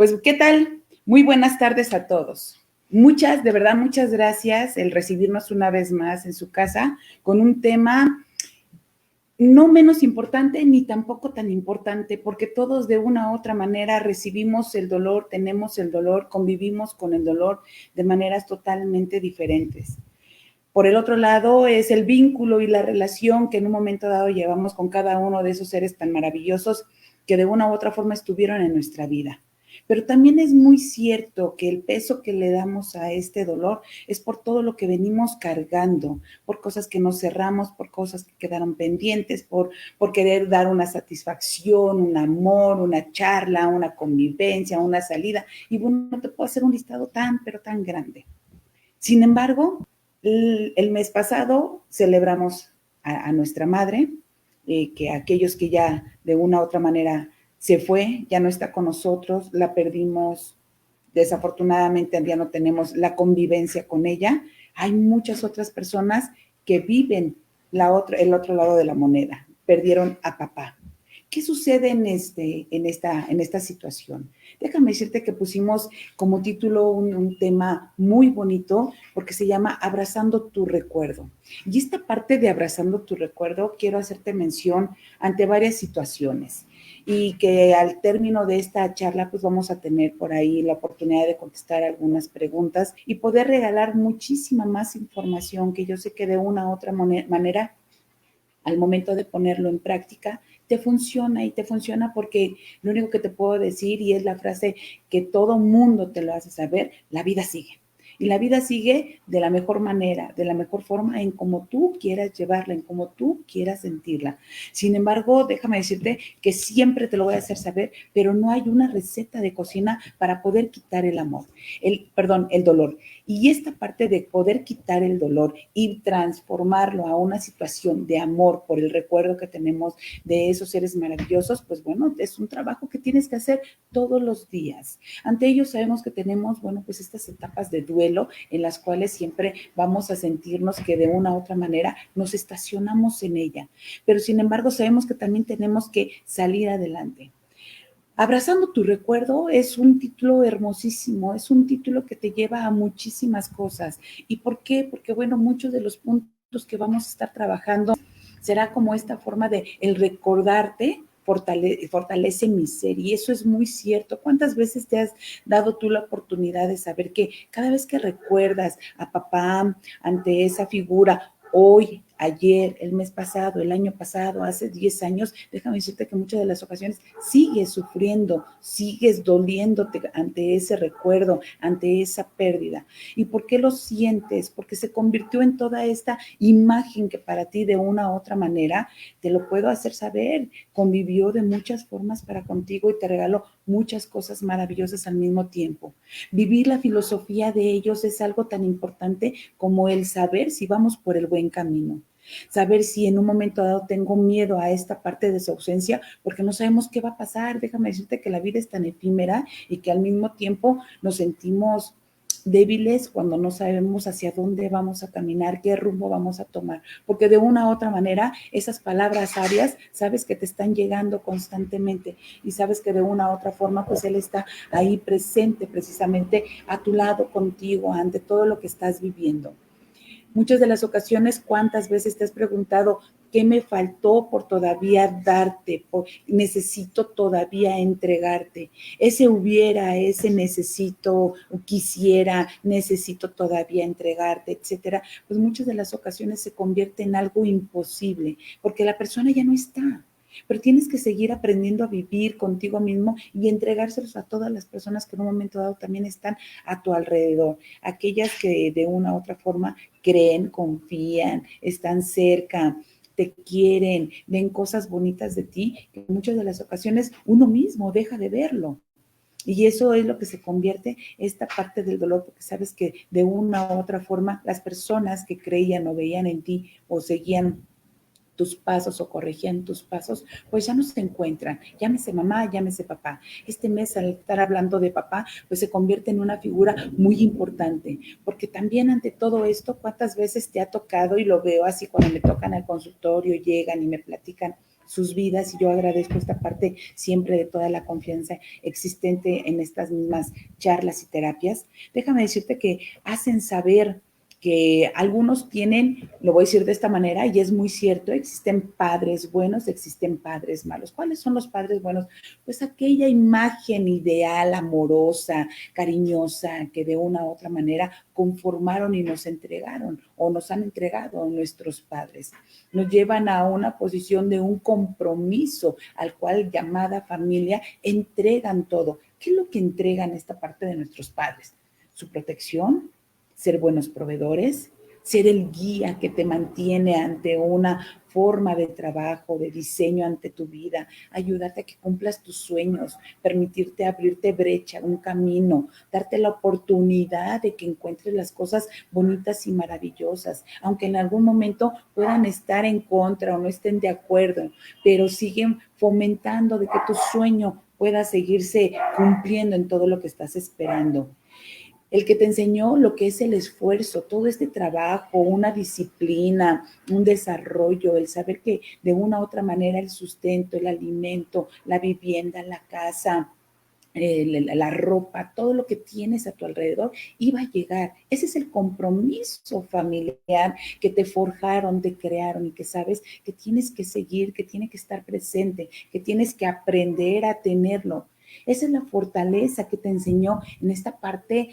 Pues, ¿qué tal? Muy buenas tardes a todos. De verdad, muchas gracias el recibirnos una vez más en su casa con un tema no menos importante ni tampoco tan importante, porque todos de una u otra manera recibimos el dolor, tenemos el dolor, convivimos con el dolor de maneras totalmente diferentes. Por el otro lado, es el vínculo y la relación que en un momento dado llevamos con cada uno de esos seres tan maravillosos que de una u otra forma estuvieron en nuestra vida. Pero también es muy cierto que el peso que le damos a este dolor es por todo lo que venimos cargando, por cosas que no cerramos, por cosas que quedaron pendientes, por querer dar una satisfacción, un amor, una charla, una convivencia, una salida. Y bueno, no te puedo hacer un listado tan, pero tan grande. Sin embargo, el mes pasado celebramos a nuestra madre, que aquellos que ya de una u otra manera se fue, ya no está con nosotros, la perdimos, desafortunadamente ya no tenemos la convivencia con ella. Hay muchas otras personas que viven el otro lado de la moneda, perdieron a papá. ¿Qué sucede en esta situación? Déjame decirte que pusimos como título un tema muy bonito porque se llama Abrazando tu recuerdo. Y esta parte de Abrazando tu recuerdo quiero hacerte mención ante varias situaciones y que al término de esta charla pues vamos a tener por ahí la oportunidad de contestar algunas preguntas y poder regalar muchísima más información que yo sé que de una u otra manera al momento de ponerlo en práctica, te funciona y te funciona porque lo único que te puedo decir, y es la frase que todo mundo te lo hace saber, la vida sigue. Y la vida sigue de la mejor manera, de la mejor forma, en como tú quieras llevarla, en como tú quieras sentirla. Sin embargo, déjame decirte que siempre te lo voy a hacer saber, pero no hay una receta de cocina para poder quitar el amor, el dolor. Y esta parte de poder quitar el dolor y transformarlo a una situación de amor por el recuerdo que tenemos de esos seres maravillosos, pues bueno, es un trabajo que tienes que hacer todos los días. Ante ellos sabemos que tenemos, bueno, pues estas etapas de duelo en las cuales siempre vamos a sentirnos que de una u otra manera nos estacionamos en ella. Pero sin embargo sabemos que también tenemos que salir adelante. Abrazando tu recuerdo es un título hermosísimo, es un título que te lleva a muchísimas cosas. ¿Y por qué? Porque, bueno, muchos de los puntos que vamos a estar trabajando será como esta forma de el recordarte fortalece mi ser y eso es muy cierto. ¿Cuántas veces te has dado tú la oportunidad de saber que cada vez que recuerdas a papá ante esa figura, hoy, ayer, el mes pasado, el año pasado, hace 10 años, déjame decirte que en muchas de las ocasiones sigues sufriendo, sigues doliéndote ante ese recuerdo, ante esa pérdida? ¿Y por qué lo sientes? Porque se convirtió en toda esta imagen que para ti de una u otra manera, te lo puedo hacer saber, convivió de muchas formas para contigo y te regaló muchas cosas maravillosas al mismo tiempo. Vivir la filosofía de ellos es algo tan importante como el saber si vamos por el buen camino. Saber si en un momento dado tengo miedo a esta parte de su ausencia, porque no sabemos qué va a pasar. Déjame decirte que la vida es tan efímera y que al mismo tiempo nos sentimos débiles cuando no sabemos hacia dónde vamos a caminar, qué rumbo vamos a tomar, porque de una u otra manera esas palabras sabias sabes que te están llegando constantemente y sabes que de una u otra forma pues Él está ahí presente precisamente a tu lado contigo ante todo lo que estás viviendo. Muchas de las ocasiones, ¿cuántas veces te has preguntado qué me faltó por todavía darte? Necesito todavía entregarte. Ese hubiera, ese necesito, quisiera, necesito todavía entregarte, etcétera. Pues muchas de las ocasiones se convierte en algo imposible porque la persona ya no está. Pero tienes que seguir aprendiendo a vivir contigo mismo y entregárselos a todas las personas que en un momento dado también están a tu alrededor. Aquellas que de una u otra forma creen, confían, están cerca, te quieren, ven cosas bonitas de ti, que en muchas de las ocasiones uno mismo deja de verlo. Y eso es lo que se convierte esta parte del dolor, porque sabes que de una u otra forma las personas que creían o veían en ti o seguían tus pasos o corregían tus pasos, pues ya no se encuentran. Llámese mamá, llámese papá. Este mes, al estar hablando de papá, pues se convierte en una figura muy importante, porque también ante todo esto, ¿cuántas veces te ha tocado? Y lo veo así cuando me tocan al consultorio, llegan y me platican sus vidas y yo agradezco esta parte siempre de toda la confianza existente en estas mismas charlas y terapias. Déjame decirte que hacen saber que algunos tienen, lo voy a decir de esta manera, y es muy cierto, existen padres buenos, existen padres malos. ¿Cuáles son los padres buenos? Pues aquella imagen ideal, amorosa, cariñosa, que de una u otra manera conformaron y nos entregaron o nos han entregado nuestros padres. Nos llevan a una posición de un compromiso al cual llamada familia entregan todo. ¿Qué es lo que entregan esta parte de nuestros padres? Su protección, ser buenos proveedores, ser el guía que te mantiene ante una forma de trabajo, de diseño ante tu vida, ayudarte a que cumplas tus sueños, permitirte abrirte brecha, un camino, darte la oportunidad de que encuentres las cosas bonitas y maravillosas, aunque en algún momento puedan estar en contra o no estén de acuerdo, pero siguen fomentando de que tu sueño pueda seguirse cumpliendo en todo lo que estás esperando. El que te enseñó lo que es el esfuerzo, todo este trabajo, una disciplina, un desarrollo, el saber que de una u otra manera el sustento, el alimento, la vivienda, la casa, la ropa, todo lo que tienes a tu alrededor iba a llegar. Ese es el compromiso familiar que te forjaron, te crearon y que sabes que tienes que seguir, que tiene que estar presente, que tienes que aprender a tenerlo. Esa es la fortaleza que te enseñó en esta parte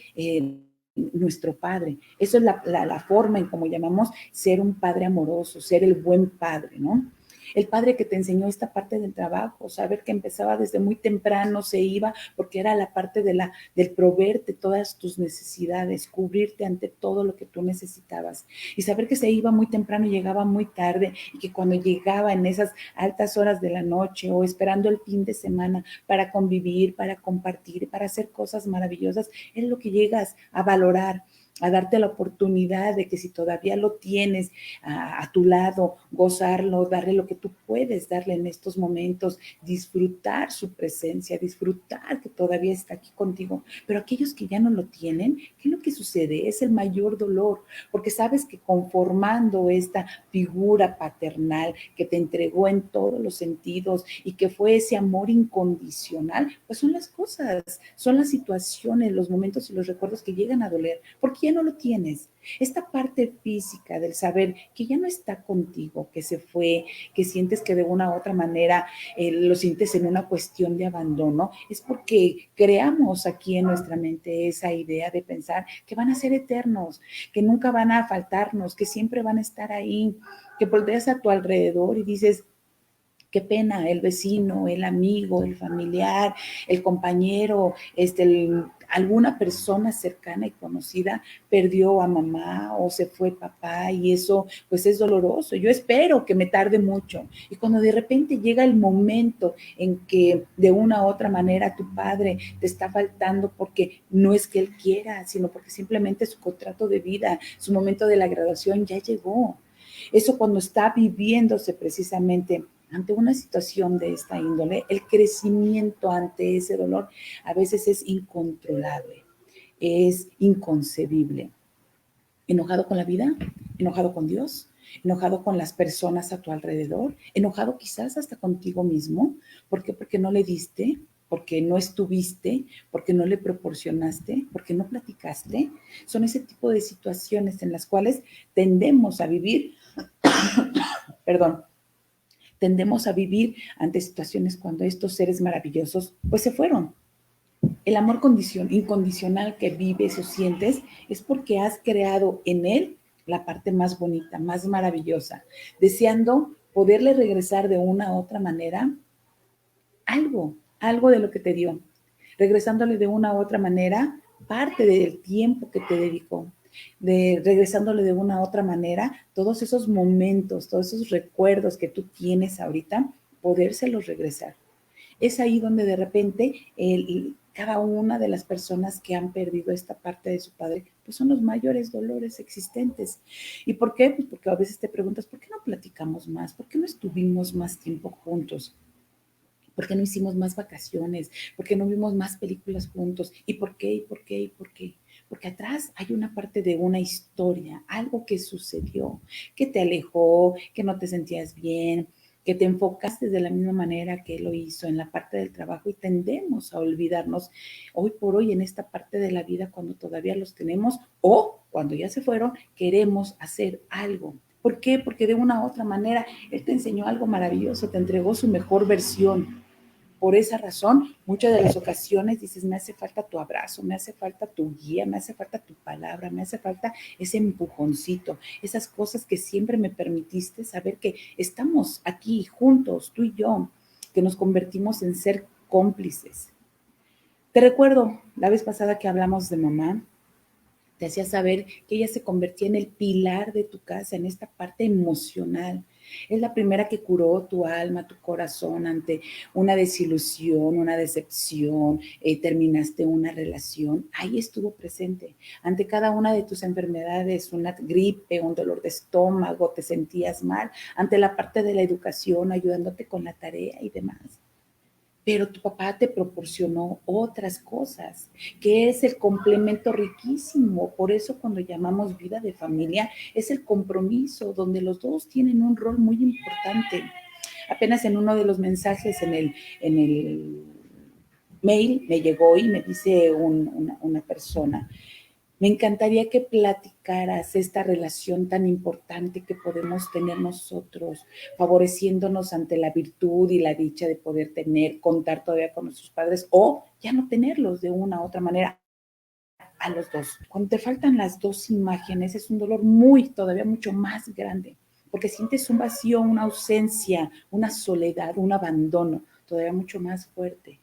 nuestro padre. Eso es la forma en cómo llamamos ser un padre amoroso, ser el buen padre, ¿no? El padre que te enseñó esta parte del trabajo, saber que empezaba desde muy temprano, se iba porque era la parte del proveerte todas tus necesidades, cubrirte ante todo lo que tú necesitabas. Y saber que se iba muy temprano y llegaba muy tarde y que cuando llegaba en esas altas horas de la noche o esperando el fin de semana para convivir, para compartir, para hacer cosas maravillosas, es lo que llegas a valorar, a darte la oportunidad de que si todavía lo tienes a tu lado, gozarlo, darle lo que tú puedes darle en estos momentos, disfrutar su presencia, disfrutar que todavía está aquí contigo. Pero aquellos que ya no lo tienen, ¿qué es lo que sucede? Es el mayor dolor, porque sabes que conformando esta figura paternal que te entregó en todos los sentidos y que fue ese amor incondicional, pues son las cosas, son las situaciones, los momentos y los recuerdos que llegan a doler, porque ya no lo tienes. Esta parte física del saber que ya no está contigo, que se fue, que sientes que de una u otra manera lo sientes en una cuestión de abandono, es porque creamos aquí en nuestra mente esa idea de pensar que van a ser eternos, que nunca van a faltarnos, que siempre van a estar ahí, que volteas a tu alrededor y dices, qué pena, el vecino, el amigo, el familiar, el compañero, alguna persona cercana y conocida perdió a mamá o se fue papá y eso pues es doloroso. Yo espero que me tarde mucho. Y cuando de repente llega el momento en que de una u otra manera tu padre te está faltando porque no es que él quiera, sino porque simplemente su contrato de vida, su momento de la graduación ya llegó. Eso cuando está viviéndose precisamente ante una situación de esta índole, el crecimiento ante ese dolor a veces es incontrolable, es inconcebible. Enojado con la vida, enojado con Dios, enojado con las personas a tu alrededor, enojado quizás hasta contigo mismo. ¿Por qué? Porque no le diste, porque no estuviste, porque no le proporcionaste, porque no platicaste. Son ese tipo de situaciones en las cuales tendemos a vivir, perdón, tendemos a vivir ante situaciones cuando estos seres maravillosos pues se fueron. El amor incondicional que vives o sientes es porque has creado en él la parte más bonita, más maravillosa, deseando poderle regresar de una u otra manera algo de lo que te dio, regresándole de una u otra manera parte del tiempo que te dedicó, regresándole de una u otra manera todos esos momentos, todos esos recuerdos que tú tienes ahorita, podérselos regresar. Es ahí donde de repente cada una de las personas que han perdido esta parte de su padre, pues son los mayores dolores existentes. ¿Y por qué? Pues porque a veces te preguntas, ¿por qué no platicamos más? ¿Por qué no estuvimos más tiempo juntos? ¿Por qué no hicimos más vacaciones? ¿Por qué no vimos más películas juntos? ¿Y por qué? ¿Y por qué? ¿Y por qué? Porque atrás hay una parte de una historia, algo que sucedió, que te alejó, que no te sentías bien, que te enfocaste de la misma manera que él lo hizo en la parte del trabajo y tendemos a olvidarnos hoy por hoy en esta parte de la vida cuando todavía los tenemos o cuando ya se fueron, queremos hacer algo. ¿Por qué? Porque de una u otra manera Él te enseñó algo maravilloso, te entregó su mejor versión. Por esa razón, muchas de las ocasiones dices, me hace falta tu abrazo, me hace falta tu guía, me hace falta tu palabra, me hace falta ese empujoncito, esas cosas que siempre me permitiste saber que estamos aquí juntos, tú y yo, que nos convertimos en ser cómplices. Te recuerdo la vez pasada que hablamos de mamá, te hacía saber que ella se convertía en el pilar de tu casa, en esta parte emocional. Es la primera que curó tu alma, tu corazón ante una desilusión, una decepción, terminaste una relación. Ahí estuvo presente. Ante cada una de tus enfermedades, una gripe, un dolor de estómago, te sentías mal. Ante la parte de la educación, ayudándote con la tarea y demás. Pero tu papá te proporcionó otras cosas, que es el complemento riquísimo. Por eso cuando llamamos vida de familia, es el compromiso, donde los dos tienen un rol muy importante. Apenas en uno de los mensajes en el mail me llegó y me dice una persona, me encantaría que platicaras esta relación tan importante que podemos tener nosotros, favoreciéndonos ante la virtud y la dicha de poder tener, contar todavía con nuestros padres o ya no tenerlos de una u otra manera a los dos. Cuando te faltan las dos imágenes es un dolor todavía mucho más grande, porque sientes un vacío, una ausencia, una soledad, un abandono todavía mucho más fuerte.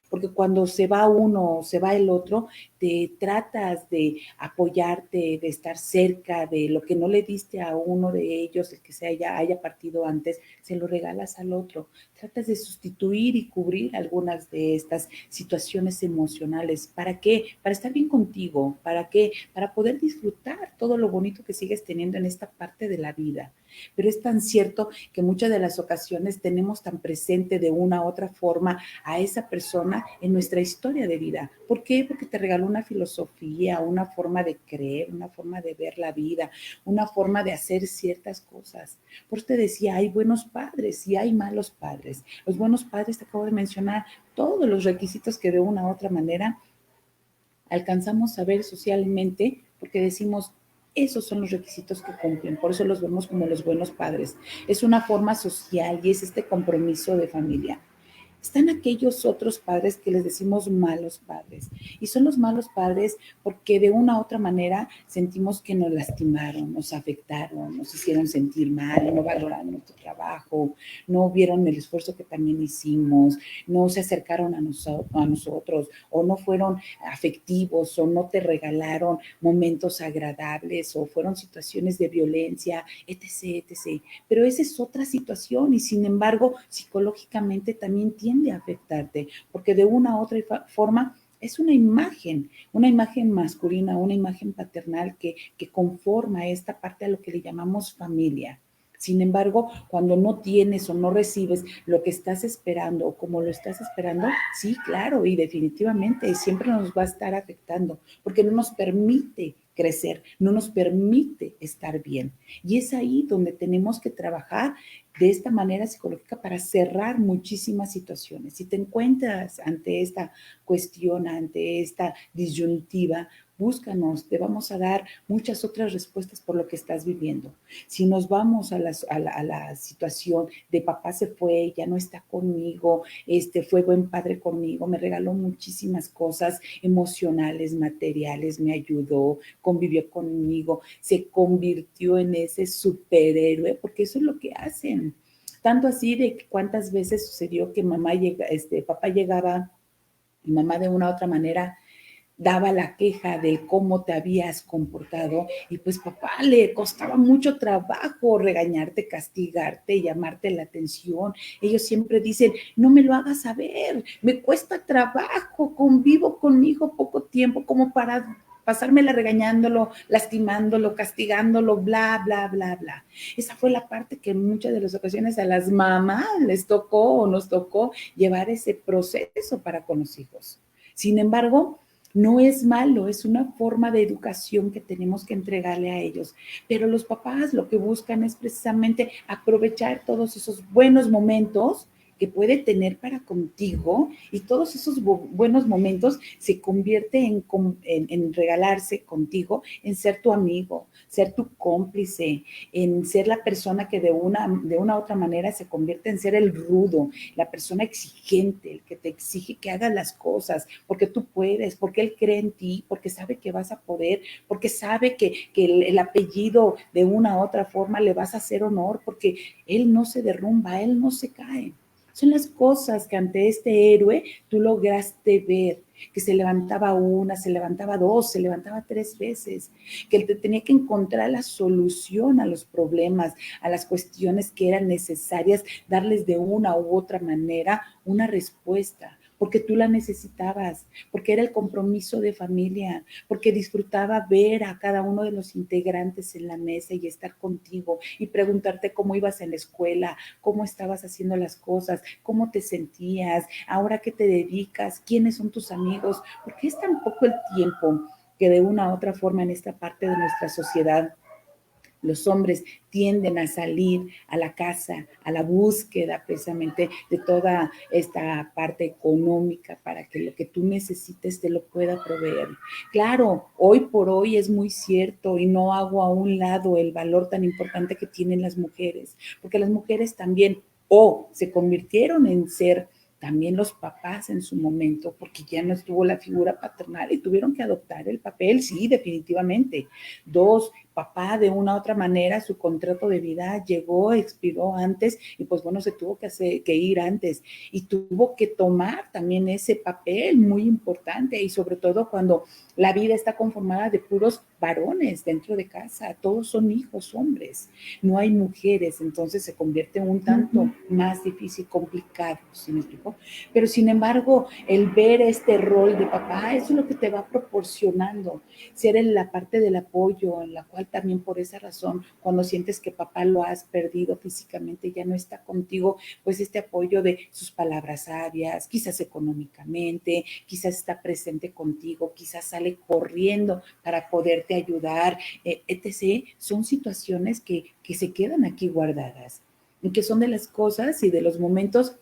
Porque cuando se va uno o se va el otro, te tratas de apoyarte, de estar cerca de lo que no le diste a uno de ellos, el que se haya partido antes, se lo regalas al otro. Tratas de sustituir y cubrir algunas de estas situaciones emocionales. ¿Para qué? Para estar bien contigo. ¿Para qué? Para poder disfrutar todo lo bonito que sigues teniendo en esta parte de la vida. Pero es tan cierto que muchas de las ocasiones tenemos tan presente de una u otra forma a esa persona en nuestra historia de vida. ¿Por qué? Porque te regaló una filosofía, una forma de creer, una forma de ver la vida, una forma de hacer ciertas cosas. Por eso te decía, hay buenos padres y hay malos padres. Los buenos padres, te acabo de mencionar todos los requisitos que de una u otra manera alcanzamos a ver socialmente porque decimos, esos son los requisitos que cumplen, por eso los vemos como los buenos padres. Es una forma social y es este compromiso de familia. Están aquellos otros padres que les decimos malos padres. Y son los malos padres porque de una u otra manera sentimos que nos lastimaron, nos afectaron, nos hicieron sentir mal, no valoraron nuestro trabajo, no vieron el esfuerzo que también hicimos, no se acercaron a nosotros o no fueron afectivos o no te regalaron momentos agradables o fueron situaciones de violencia, etc., etc. Pero esa es otra situación y sin embargo psicológicamente también tiende a afectarte, porque de una u otra forma es una imagen masculina, una imagen paternal que conforma esta parte a lo que le llamamos familia. Sin embargo, cuando no tienes o no recibes lo que estás esperando o como lo estás esperando, sí, claro, y definitivamente siempre nos va a estar afectando, porque no nos permite crecer, no nos permite estar bien. Y es ahí donde tenemos que trabajar de esta manera psicológica para cerrar muchísimas situaciones. Si te encuentras ante esta cuestión, ante esta disyuntiva, búscanos, te vamos a dar muchas otras respuestas por lo que estás viviendo. Si nos vamos a la situación de papá se fue, ya no está conmigo, fue buen padre conmigo, me regaló muchísimas cosas emocionales, materiales, me ayudó, convivió conmigo, se convirtió en ese superhéroe, porque eso es lo que hacen. Tanto así de cuántas veces sucedió que papá llegaba y mamá de una u otra manera daba la queja de cómo te habías comportado y pues papá le costaba mucho trabajo regañarte, castigarte, llamarte la atención. Ellos siempre dicen, no me lo hagas saber, me cuesta trabajo, convivo conmigo poco tiempo como para pasármela regañándolo, lastimándolo, castigándolo, bla, bla, bla, bla. Esa fue la parte que en muchas de las ocasiones a las mamás les tocó o nos tocó llevar ese proceso para con los hijos. Sin embargo, no es malo, es una forma de educación que tenemos que entregarle a ellos. Pero los papás lo que buscan es precisamente aprovechar todos esos buenos momentos que puede tener para contigo, y todos esos buenos momentos se convierte en regalarse contigo, en ser tu amigo, ser tu cómplice, en ser la persona que de una otra manera se convierte en ser el rudo, la persona exigente, el que te exige que hagas las cosas, porque tú puedes, porque él cree en ti, porque sabe que vas a poder, porque sabe que el apellido de una u otra forma le vas a hacer honor, porque él no se derrumba, él no se cae. Son las cosas que ante este héroe tú lograste ver, que se levantaba una, se levantaba dos, se levantaba tres veces, que él te tenía que encontrar la solución a los problemas, a las cuestiones que eran necesarias, darles de una u otra manera una respuesta, porque tú la necesitabas, porque era el compromiso de familia, porque disfrutaba ver a cada uno de los integrantes en la mesa y estar contigo y preguntarte cómo ibas en la escuela, cómo estabas haciendo las cosas, cómo te sentías, ahora qué te dedicas, quiénes son tus amigos, porque es tan poco el tiempo que de una u otra forma en esta parte de nuestra sociedad los hombres tienden a salir a la casa, a la búsqueda precisamente de toda esta parte económica para que lo que tú necesites te lo pueda proveer. Claro, hoy por hoy es muy cierto y no hago a un lado el valor tan importante que tienen las mujeres, porque las mujeres también o se convirtieron en ser también los papás en su momento, porque ya no estuvo la figura paternal y tuvieron que adoptar el papel, sí, definitivamente. Dos, papá de una u otra manera, su contrato de vida llegó, expiró antes y pues bueno, se tuvo que ir antes y tuvo que tomar también ese papel muy importante y sobre todo cuando la vida está conformada de puros varones dentro de casa, todos son hijos hombres, no hay mujeres, entonces se convierte un tanto más difícil, complicado, ¿sí me explico? Pero sin embargo, el ver este rol de papá, eso es lo que te va proporcionando, ser en la parte del apoyo, en la cual también por esa razón, cuando sientes que papá lo has perdido físicamente, ya no está contigo, pues este apoyo de sus palabras sabias, quizás económicamente, quizás está presente contigo, quizás sale corriendo para poderte ayudar, etc. Son situaciones que se quedan aquí guardadas y que son de las cosas y de los momentos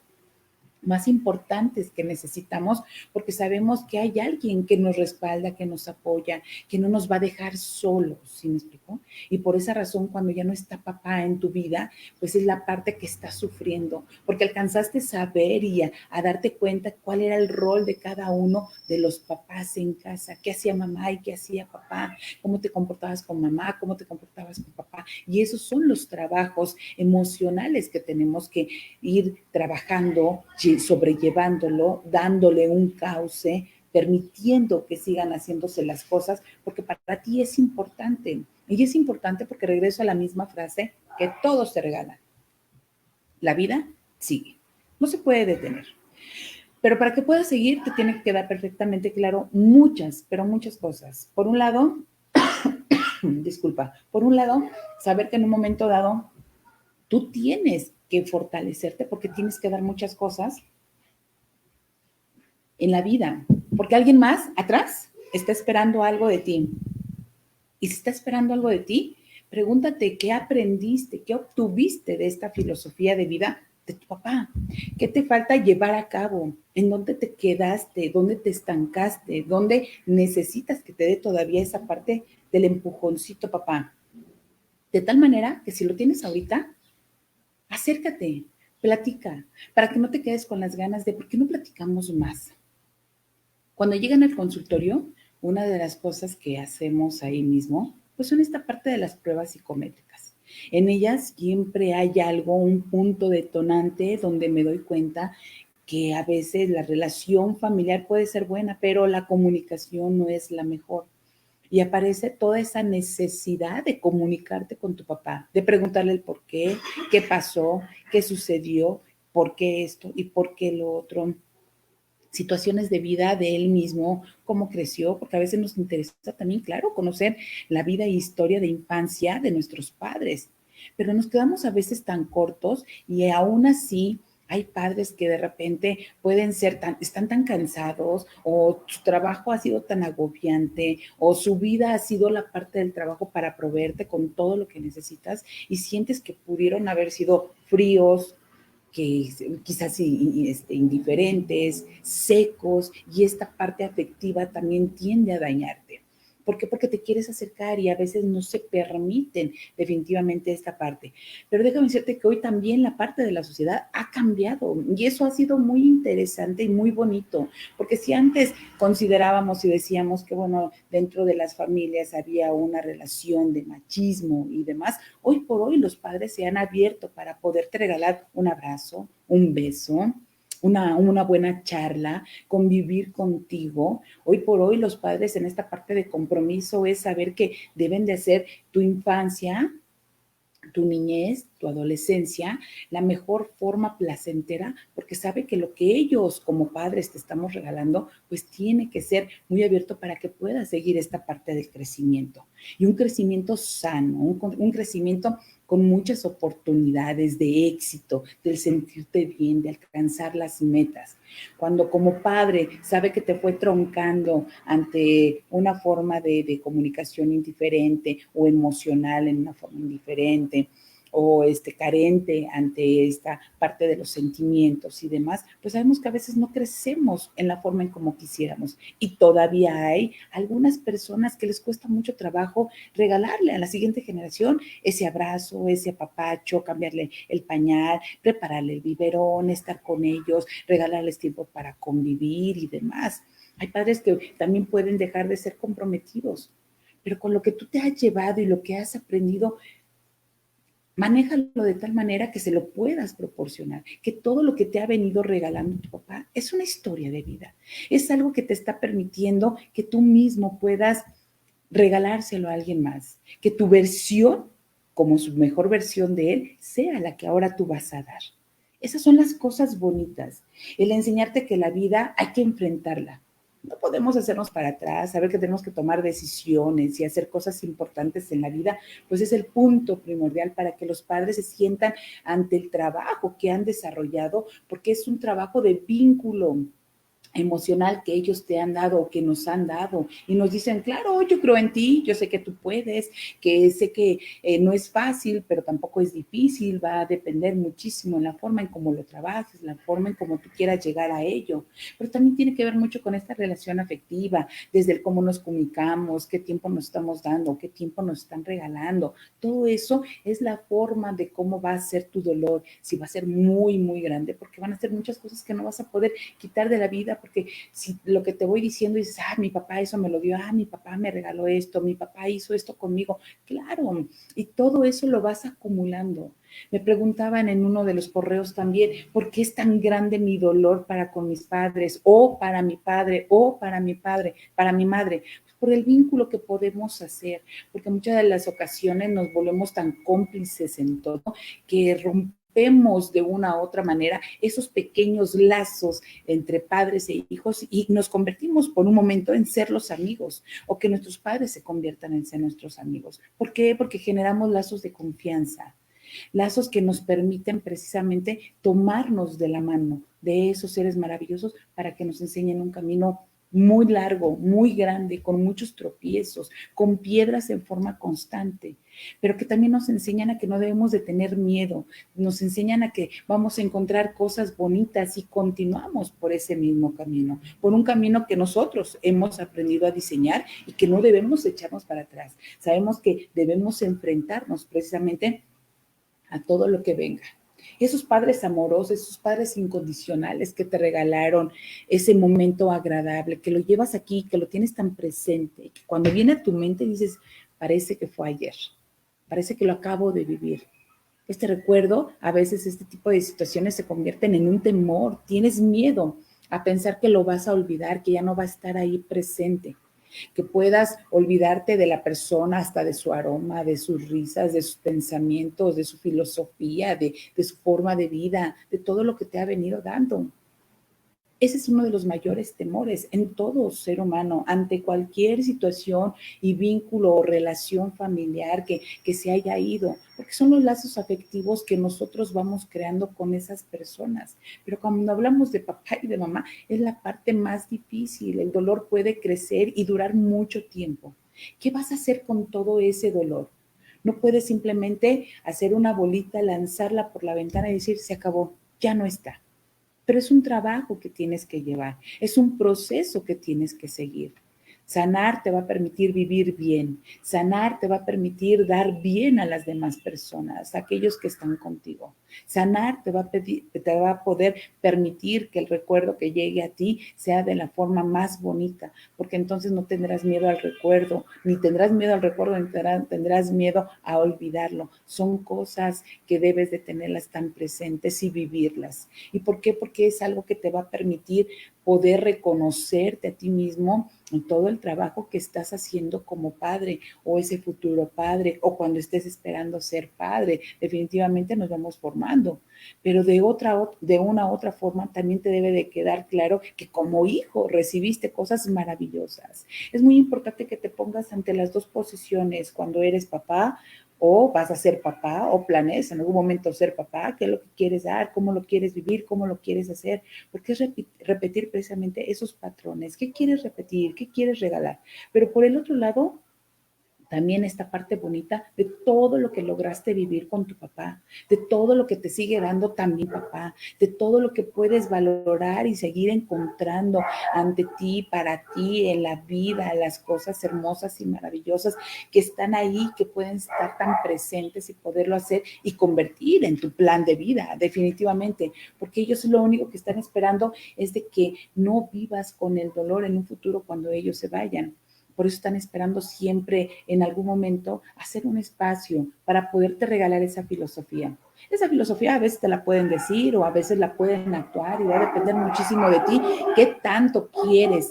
más importantes que necesitamos, porque sabemos que hay alguien que nos respalda, que nos apoya, que no nos va a dejar solos, ¿sí me explico? Y por esa razón, cuando ya no está papá en tu vida, pues es la parte que estás sufriendo, porque alcanzaste a saber y a darte cuenta cuál era el rol de cada uno de los papás en casa, qué hacía mamá y qué hacía papá, cómo te comportabas con mamá, cómo te comportabas con papá. Y esos son los trabajos emocionales que tenemos que ir trabajando, sobrellevándolo, dándole un cauce, permitiendo que sigan haciéndose las cosas, porque para ti es importante. Y es importante porque regreso a la misma frase, que todo se regala. La vida sigue. No se puede detener. Pero para que puedas seguir, te tiene que quedar perfectamente claro muchas, pero muchas cosas. Por un lado, disculpa, por un lado, saber que en un momento dado tú tienes que fortalecerte porque tienes que dar muchas cosas en la vida, porque alguien más atrás está esperando algo de ti. Y si está esperando algo de ti, pregúntate qué aprendiste, qué obtuviste de esta filosofía de vida de tu papá, qué te falta llevar a cabo, en dónde te quedaste, dónde te estancaste, dónde necesitas que te dé todavía esa parte del empujoncito, papá. De tal manera que si lo tienes ahorita, acércate, platica, para que no te quedes con las ganas de por qué no platicamos más. Cuando llegan al consultorio, una de las cosas que hacemos ahí mismo, pues son esta parte de las pruebas psicométricas. En ellas siempre hay algo, un punto detonante donde me doy cuenta que a veces la relación familiar puede ser buena, pero la comunicación no es la mejor. Y aparece toda esa necesidad de comunicarte con tu papá, de preguntarle el por qué pasó, qué sucedió, por qué esto y por qué lo otro, situaciones de vida de él mismo, cómo creció, porque a veces nos interesa también, claro, conocer la vida e historia de infancia de nuestros padres, pero nos quedamos a veces tan cortos y aún así hay padres que de repente pueden ser están tan cansados o su trabajo ha sido tan agobiante o su vida ha sido la parte del trabajo para proveerte con todo lo que necesitas y sientes que pudieron haber sido fríos, que quizás indiferentes, secos, y esta parte afectiva también tiende a dañarte. ¿Por qué? Porque te quieres acercar y a veces no se permiten definitivamente esta parte. Pero déjame decirte que hoy también la parte de la sociedad ha cambiado y eso ha sido muy interesante y muy bonito, porque si antes considerábamos y decíamos que, bueno, dentro de las familias había una relación de machismo y demás, hoy por hoy los padres se han abierto para poderte regalar un abrazo, un beso, una buena charla, convivir contigo. Hoy por hoy los padres en esta parte de compromiso es saber que deben de hacer tu infancia, tu niñez, tu adolescencia, la mejor forma placentera, porque sabe que lo que ellos como padres te estamos regalando, pues tiene que ser muy abierto para que puedas seguir esta parte del crecimiento. Y un crecimiento sano, un crecimiento con muchas oportunidades de éxito, del sentirte bien, de alcanzar las metas. Cuando como padre sabe que te fue troncando ante una forma de comunicación indiferente o emocional en una forma indiferente, o carente ante esta parte de los sentimientos y demás, pues sabemos que a veces no crecemos en la forma en como quisiéramos. Y todavía hay algunas personas que les cuesta mucho trabajo regalarle a la siguiente generación ese abrazo, ese apapacho, cambiarle el pañal, prepararle el biberón, estar con ellos, regalarles tiempo para convivir y demás. Hay padres que también pueden dejar de ser comprometidos, pero con lo que tú te has llevado y lo que has aprendido, manéjalo de tal manera que se lo puedas proporcionar, que todo lo que te ha venido regalando tu papá es una historia de vida, es algo que te está permitiendo que tú mismo puedas regalárselo a alguien más, que tu versión, como su mejor versión de él, sea la que ahora tú vas a dar. Esas son las cosas bonitas, el enseñarte que la vida hay que enfrentarla. No podemos hacernos para atrás, saber que tenemos que tomar decisiones y hacer cosas importantes en la vida, pues es el punto primordial para que los padres se sientan ante el trabajo que han desarrollado, porque es un trabajo de vínculo emocional que ellos te han dado o que nos han dado y nos dicen, claro, yo creo en ti, yo sé que tú puedes, que sé que no es fácil, pero tampoco es difícil, va a depender muchísimo en la forma en cómo lo trabajes, la forma en cómo tú quieras llegar a ello, pero también tiene que ver mucho con esta relación afectiva, desde el cómo nos comunicamos, qué tiempo nos estamos dando, qué tiempo nos están regalando, todo eso es la forma de cómo va a ser tu dolor, si va a ser muy, muy grande, porque van a ser muchas cosas que no vas a poder quitar de la vida, porque si lo que te voy diciendo es, mi papá eso me lo dio, mi papá me regaló esto, mi papá hizo esto conmigo, claro, y todo eso lo vas acumulando. Me preguntaban en uno de los correos también, ¿por qué es tan grande mi dolor para con mis padres, o para mi padre, o para mi padre, para mi madre? Pues por el vínculo que podemos hacer, porque muchas de las ocasiones nos volvemos tan cómplices en todo que rompemos de una u otra manera esos pequeños lazos entre padres e hijos y nos convertimos por un momento en ser los amigos o que nuestros padres se conviertan en ser nuestros amigos. ¿Por qué? Porque generamos lazos de confianza, lazos que nos permiten precisamente tomarnos de la mano de esos seres maravillosos para que nos enseñen un camino muy largo, muy grande, con muchos tropiezos, con piedras en forma constante, pero que también nos enseñan a que no debemos de tener miedo, nos enseñan a que vamos a encontrar cosas bonitas y continuamos por ese mismo camino, por un camino que nosotros hemos aprendido a diseñar y que no debemos echarnos para atrás. Sabemos que debemos enfrentarnos precisamente a todo lo que venga. Esos padres amorosos, esos padres incondicionales que te regalaron ese momento agradable, que lo llevas aquí, que lo tienes tan presente, que cuando viene a tu mente dices, parece que fue ayer, parece que lo acabo de vivir. Este recuerdo, a veces este tipo de situaciones se convierten en un temor, tienes miedo a pensar que lo vas a olvidar, que ya no va a estar ahí presente, que puedas olvidarte de la persona, hasta de su aroma, de sus risas, de sus pensamientos, de su filosofía, de su forma de vida, de todo lo que te ha venido dando. Ese es uno de los mayores temores en todo ser humano ante cualquier situación y vínculo o relación familiar que se haya ido, porque son los lazos afectivos que nosotros vamos creando con esas personas. Pero cuando hablamos de papá y de mamá, es la parte más difícil. El dolor puede crecer y durar mucho tiempo. ¿Qué vas a hacer con todo ese dolor? No puedes simplemente hacer una bolita, lanzarla por la ventana y decir, se acabó, ya no está. Pero es un trabajo que tienes que llevar, es un proceso que tienes que seguir. Sanar te va a permitir vivir bien, sanar te va a permitir dar bien a las demás personas, a aquellos que están contigo. Sanar te va a poder permitir que el recuerdo que llegue a ti sea de la forma más bonita, porque entonces no tendrás miedo al recuerdo, ni tendrás miedo al recuerdo, ni tendrás miedo a olvidarlo. Son cosas que debes de tenerlas tan presentes y vivirlas. ¿Y por qué? Porque es algo que te va a permitir poder reconocerte a ti mismo en todo el trabajo que estás haciendo como padre o ese futuro padre o cuando estés esperando ser padre. Definitivamente nos vamos formando, pero de una u otra forma también te debe de quedar claro que como hijo recibiste cosas maravillosas. Es muy importante que te pongas ante las dos posiciones cuando eres papá o vas a ser papá o planeas en algún momento ser papá, qué es lo que quieres dar, cómo lo quieres vivir, cómo lo quieres hacer, porque es repetir precisamente esos patrones, qué quieres repetir, qué quieres regalar. Pero por el otro lado, también esta parte bonita de todo lo que lograste vivir con tu papá, de todo lo que te sigue dando también papá, de todo lo que puedes valorar y seguir encontrando ante ti, para ti, en la vida, las cosas hermosas y maravillosas que están ahí, que pueden estar tan presentes y poderlo hacer y convertir en tu plan de vida, definitivamente, porque ellos lo único que están esperando es de que no vivas con el dolor en un futuro cuando ellos se vayan. Por eso están esperando siempre en algún momento hacer un espacio para poderte regalar esa filosofía. Esa filosofía a veces te la pueden decir o a veces la pueden actuar y va a depender muchísimo de ti qué tanto quieres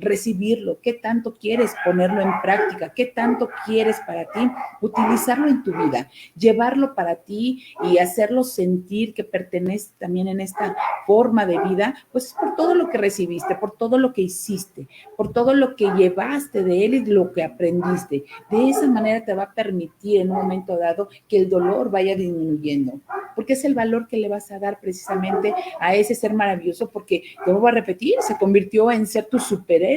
recibirlo, qué tanto quieres ponerlo en práctica, qué tanto quieres para ti utilizarlo en tu vida, llevarlo para ti y hacerlo sentir que pertenece también en esta forma de vida, pues es por todo lo que recibiste, por todo lo que hiciste, por todo lo que llevaste de él y lo que aprendiste. De esa manera te va a permitir en un momento dado que el dolor vaya disminuyendo, porque es el valor que le vas a dar precisamente a ese ser maravilloso, porque te vuelvo a repetir, se convirtió en ser tu superhéroe.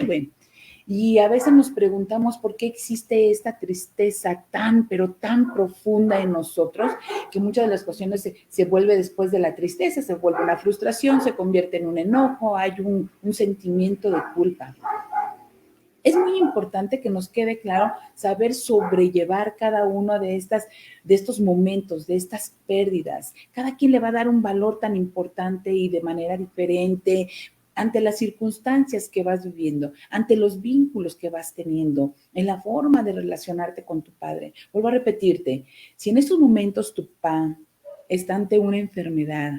Y a veces nos preguntamos por qué existe esta tristeza tan, pero tan profunda en nosotros, que muchas de las cuestiones se vuelve después de la tristeza, se vuelve una frustración, se convierte en un enojo, hay un sentimiento de culpa. Es muy importante que nos quede claro saber sobrellevar cada uno de estos momentos, de estas pérdidas. Cada quien le va a dar un valor tan importante y de manera diferente ante las circunstancias que vas viviendo, ante los vínculos que vas teniendo, en la forma de relacionarte con tu padre. Vuelvo a repetirte, si en estos momentos tu papá está ante una enfermedad,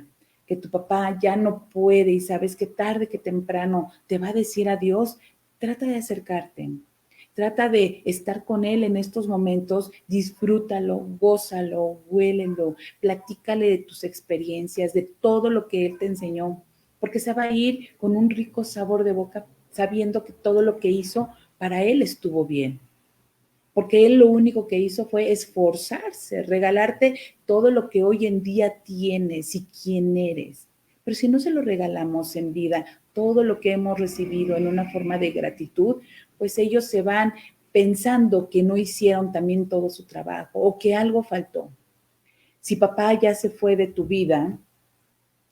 que tu papá ya no puede y sabes que tarde que temprano te va a decir adiós, trata de acercarte, trata de estar con él en estos momentos, disfrútalo, gózalo, huélelo, platícale de tus experiencias, de todo lo que él te enseñó, porque se va a ir con un rico sabor de boca sabiendo que todo lo que hizo para él estuvo bien, porque él lo único que hizo fue esforzarse, regalarte todo lo que hoy en día tienes y quién eres. Pero si no se lo regalamos en vida, todo lo que hemos recibido en una forma de gratitud, pues ellos se van pensando que no hicieron también todo su trabajo o que algo faltó. Si papá ya se fue de tu vida,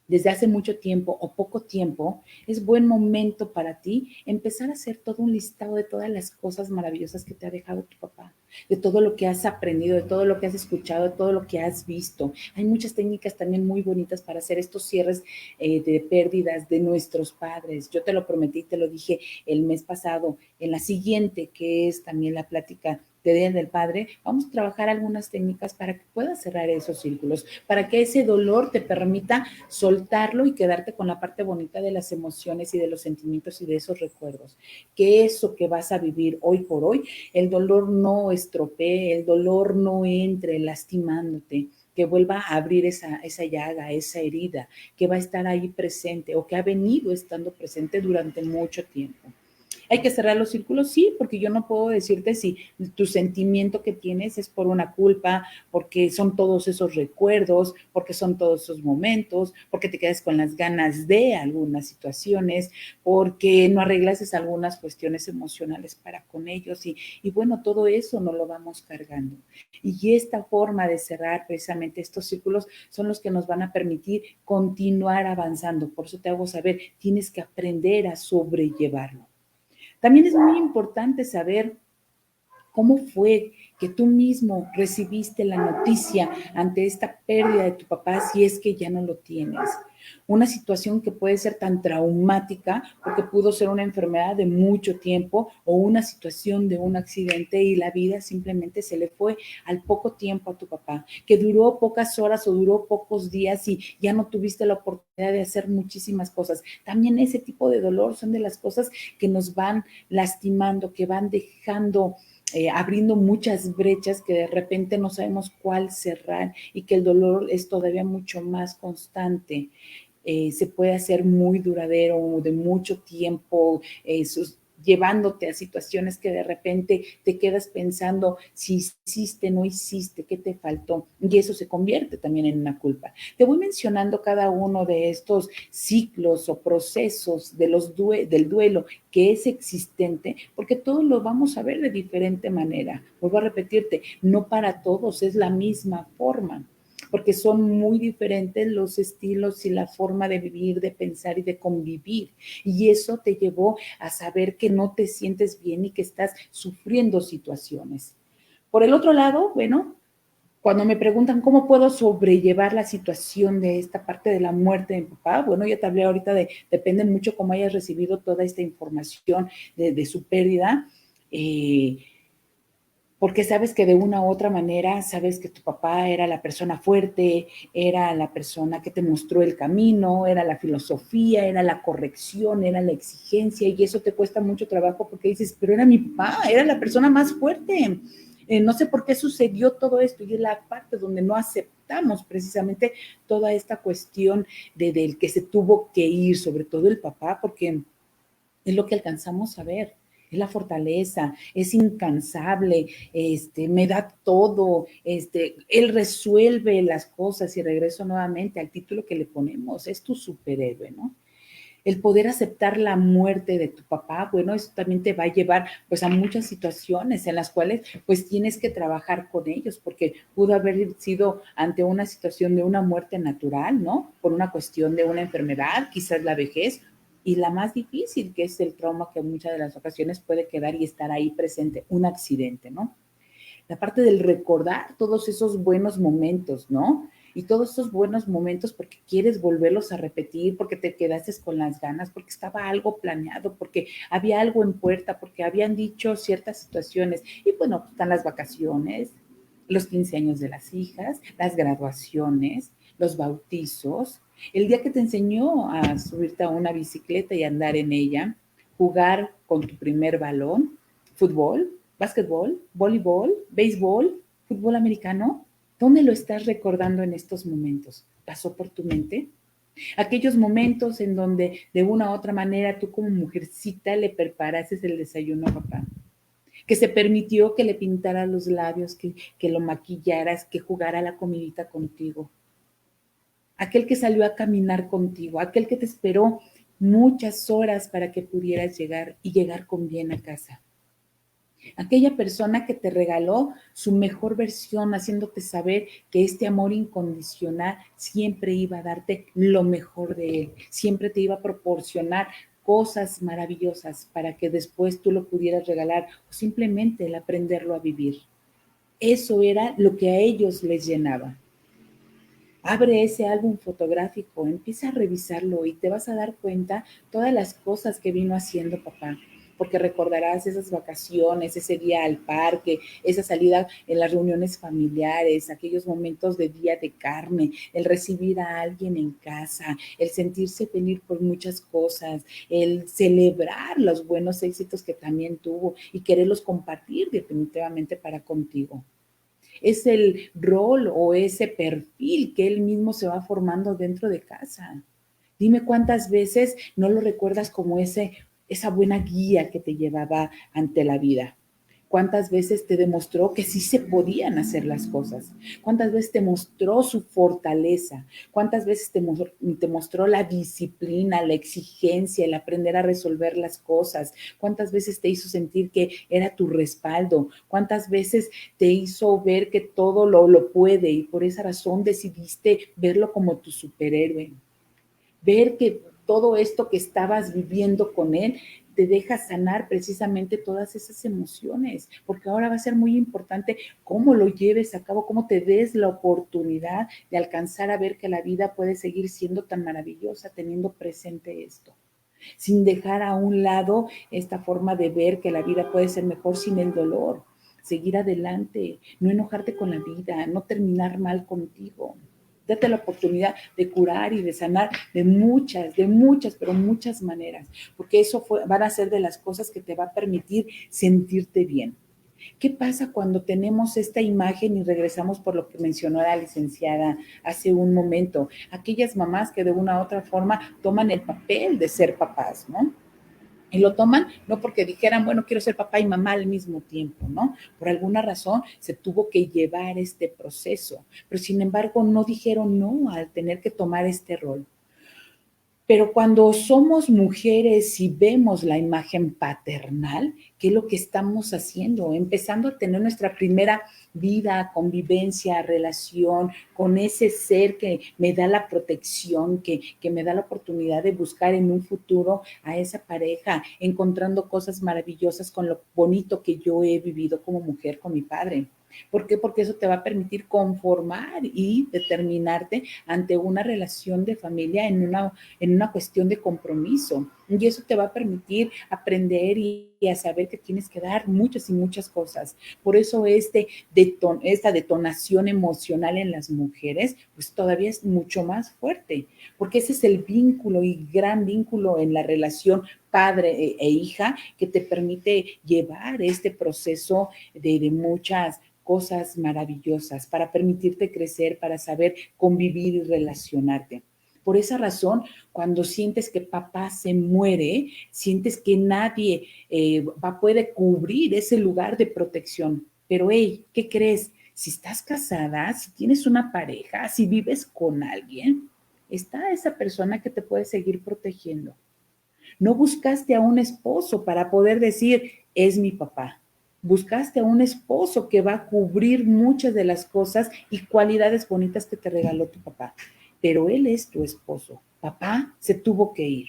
desde hace mucho tiempo o poco tiempo, es buen momento para ti empezar a hacer todo un listado de todas las cosas maravillosas que te ha dejado tu papá, de todo lo que has aprendido, de todo lo que has escuchado, de todo lo que has visto. Hay muchas técnicas también muy bonitas para hacer estos cierres de pérdidas de nuestros padres. Yo te lo prometí, te lo dije el mes pasado. En la siguiente, que es también la plática de Día del Padre, vamos a trabajar algunas técnicas para que puedas cerrar esos círculos, para que ese dolor te permita soltarlo y quedarte con la parte bonita de las emociones y de los sentimientos y de esos recuerdos. Que eso que vas a vivir hoy por hoy, el dolor no estropee, el dolor no entre lastimándote, que vuelva a abrir esa llaga, esa herida, que va a estar ahí presente o que ha venido estando presente durante mucho tiempo. ¿Hay que cerrar los círculos? Sí, porque yo no puedo decirte si tu sentimiento que tienes es por una culpa, porque son todos esos recuerdos, porque son todos esos momentos, porque te quedas con las ganas de algunas situaciones, porque no arreglas algunas cuestiones emocionales para con ellos y bueno, todo eso no lo vamos cargando. Y esta forma de cerrar precisamente estos círculos son los que nos van a permitir continuar avanzando. Por eso te hago saber, tienes que aprender a sobrellevarlo. También es muy importante saber cómo fue que tú mismo recibiste la noticia ante esta pérdida de tu papá si es que ya no lo tienes. Una situación que puede ser tan traumática porque pudo ser una enfermedad de mucho tiempo o una situación de un accidente y la vida simplemente se le fue al poco tiempo a tu papá, que duró pocas horas o duró pocos días y ya no tuviste la oportunidad de hacer muchísimas cosas. También ese tipo de dolor son de las cosas que nos van lastimando, que van dejando abriendo muchas brechas que de repente no sabemos cuál cerrar y que el dolor es todavía mucho más constante. Se puede hacer muy duradero, de mucho tiempo, llevándote a situaciones que de repente te quedas pensando si hiciste, no hiciste, qué te faltó, y eso se convierte también en una culpa. Te voy mencionando cada uno de estos ciclos o procesos de del duelo que es existente, porque todos lo vamos a ver de diferente manera. Vuelvo a repetirte, no para todos es la misma forma, porque son muy diferentes los estilos y la forma de vivir, de pensar y de convivir. Y eso te llevó a saber que no te sientes bien y que estás sufriendo situaciones. Por el otro lado, bueno, cuando me preguntan cómo puedo sobrellevar la situación de esta parte de la muerte de mi papá, bueno, ya te hablé ahorita depende mucho cómo hayas recibido toda esta información de su pérdida. Porque sabes que de una u otra manera, sabes que tu papá era la persona fuerte, era la persona que te mostró el camino, era la filosofía, era la corrección, era la exigencia, y eso te cuesta mucho trabajo porque dices, pero era mi papá, era la persona más fuerte. No sé por qué sucedió todo esto, y es la parte donde no aceptamos precisamente toda esta cuestión del que se tuvo que ir, sobre todo el papá, porque es lo que alcanzamos a ver, es la fortaleza, es incansable, me da todo, él resuelve las cosas y regreso nuevamente al título que le ponemos, es tu superhéroe, ¿no? El poder aceptar la muerte de tu papá, bueno, eso también te va a llevar pues a muchas situaciones en las cuales pues tienes que trabajar con ellos, porque pudo haber sido ante una situación de una muerte natural, ¿no? Por una cuestión de una enfermedad, quizás la vejez, y la más difícil, que es el trauma que en muchas de las ocasiones puede quedar y estar ahí presente, un accidente, ¿no? La parte del recordar todos esos buenos momentos, ¿no? Y todos esos buenos momentos porque quieres volverlos a repetir, porque te quedaste con las ganas, porque estaba algo planeado, porque había algo en puerta, porque habían dicho ciertas situaciones. Y bueno, están las vacaciones, los 15 años de las hijas, las graduaciones, los bautizos, el día que te enseñó a subirte a una bicicleta y andar en ella, jugar con tu primer balón, fútbol, básquetbol, voleibol, béisbol, fútbol americano. ¿Dónde lo estás recordando en estos momentos? ¿Pasó por tu mente? Aquellos momentos en donde de una u otra manera tú como mujercita le preparases el desayuno a papá, que se permitió que le pintara los labios, que lo maquillaras, que jugara la comidita contigo, aquel que salió a caminar contigo, aquel que te esperó muchas horas para que pudieras llegar y llegar con bien a casa. Aquella persona que te regaló su mejor versión, haciéndote saber que este amor incondicional siempre iba a darte lo mejor de él, siempre te iba a proporcionar cosas maravillosas para que después tú lo pudieras regalar o simplemente el aprenderlo a vivir. Eso era lo que a ellos les llenaba. Abre ese álbum fotográfico, empieza a revisarlo y te vas a dar cuenta todas las cosas que vino haciendo papá, porque recordarás esas vacaciones, ese día al parque, esa salida en las reuniones familiares, aquellos momentos de día de carne, el recibir a alguien en casa, el sentirse feliz por muchas cosas, el celebrar los buenos éxitos que también tuvo y quererlos compartir definitivamente para contigo. Es el rol o ese perfil que él mismo se va formando dentro de casa. Dime cuántas veces no lo recuerdas como esa buena guía que te llevaba ante la vida? ¿Cuántas veces te demostró que sí se podían hacer las cosas? ¿Cuántas veces te mostró su fortaleza? ¿Cuántas veces te mostró la disciplina, la exigencia, el aprender a resolver las cosas? ¿Cuántas veces te hizo sentir que era tu respaldo? ¿Cuántas veces te hizo ver que todo lo puede y por esa razón decidiste verlo como tu superhéroe? Ver que todo esto que estabas viviendo con él te deja sanar precisamente todas esas emociones, porque ahora va a ser muy importante cómo lo lleves a cabo, cómo te des la oportunidad de alcanzar a ver que la vida puede seguir siendo tan maravillosa teniendo presente esto, sin dejar a un lado esta forma de ver que la vida puede ser mejor sin el dolor, seguir adelante, no enojarte con la vida, no terminar mal contigo. Date la oportunidad de curar y de sanar de muchas, pero muchas maneras, porque van a ser de las cosas que te va a permitir sentirte bien. ¿Qué pasa cuando tenemos esta imagen y regresamos por lo que mencionó la licenciada hace un momento? Aquellas mamás que de una u otra forma toman el papel de ser papás, ¿no? Y lo toman no porque dijeran, bueno, quiero ser papá y mamá al mismo tiempo, ¿no? Por alguna razón se tuvo que llevar este proceso, pero sin embargo no dijeron no al tener que tomar este rol. Pero cuando somos mujeres y vemos la imagen paternal, ¿qué es lo que estamos haciendo? Empezando a tener nuestra primera vida, convivencia, relación con ese ser que me da la protección, que me da la oportunidad de buscar en un futuro a esa pareja, encontrando cosas maravillosas con lo bonito que yo he vivido como mujer con mi padre. ¿Por qué? Porque eso te va a permitir conformar y determinarte ante una relación de familia en una cuestión de compromiso. Y eso te va a permitir aprender y a saber que tienes que dar muchas y muchas cosas. Por eso esta detonación emocional en las mujeres, pues todavía es mucho más fuerte, porque ese es el vínculo y gran vínculo en la relación padre e hija que te permite llevar este proceso de muchas cosas maravillosas para permitirte crecer, para saber convivir y relacionarte. Por esa razón, cuando sientes que papá se muere, sientes que nadie puede cubrir ese lugar de protección. Pero, hey, ¿qué crees? Si estás casada, si tienes una pareja, si vives con alguien, está esa persona que te puede seguir protegiendo. No buscaste a un esposo para poder decir, es mi papá. Buscaste a un esposo que va a cubrir muchas de las cosas y cualidades bonitas que te regaló tu papá. Pero él es tu esposo. Papá se tuvo que ir.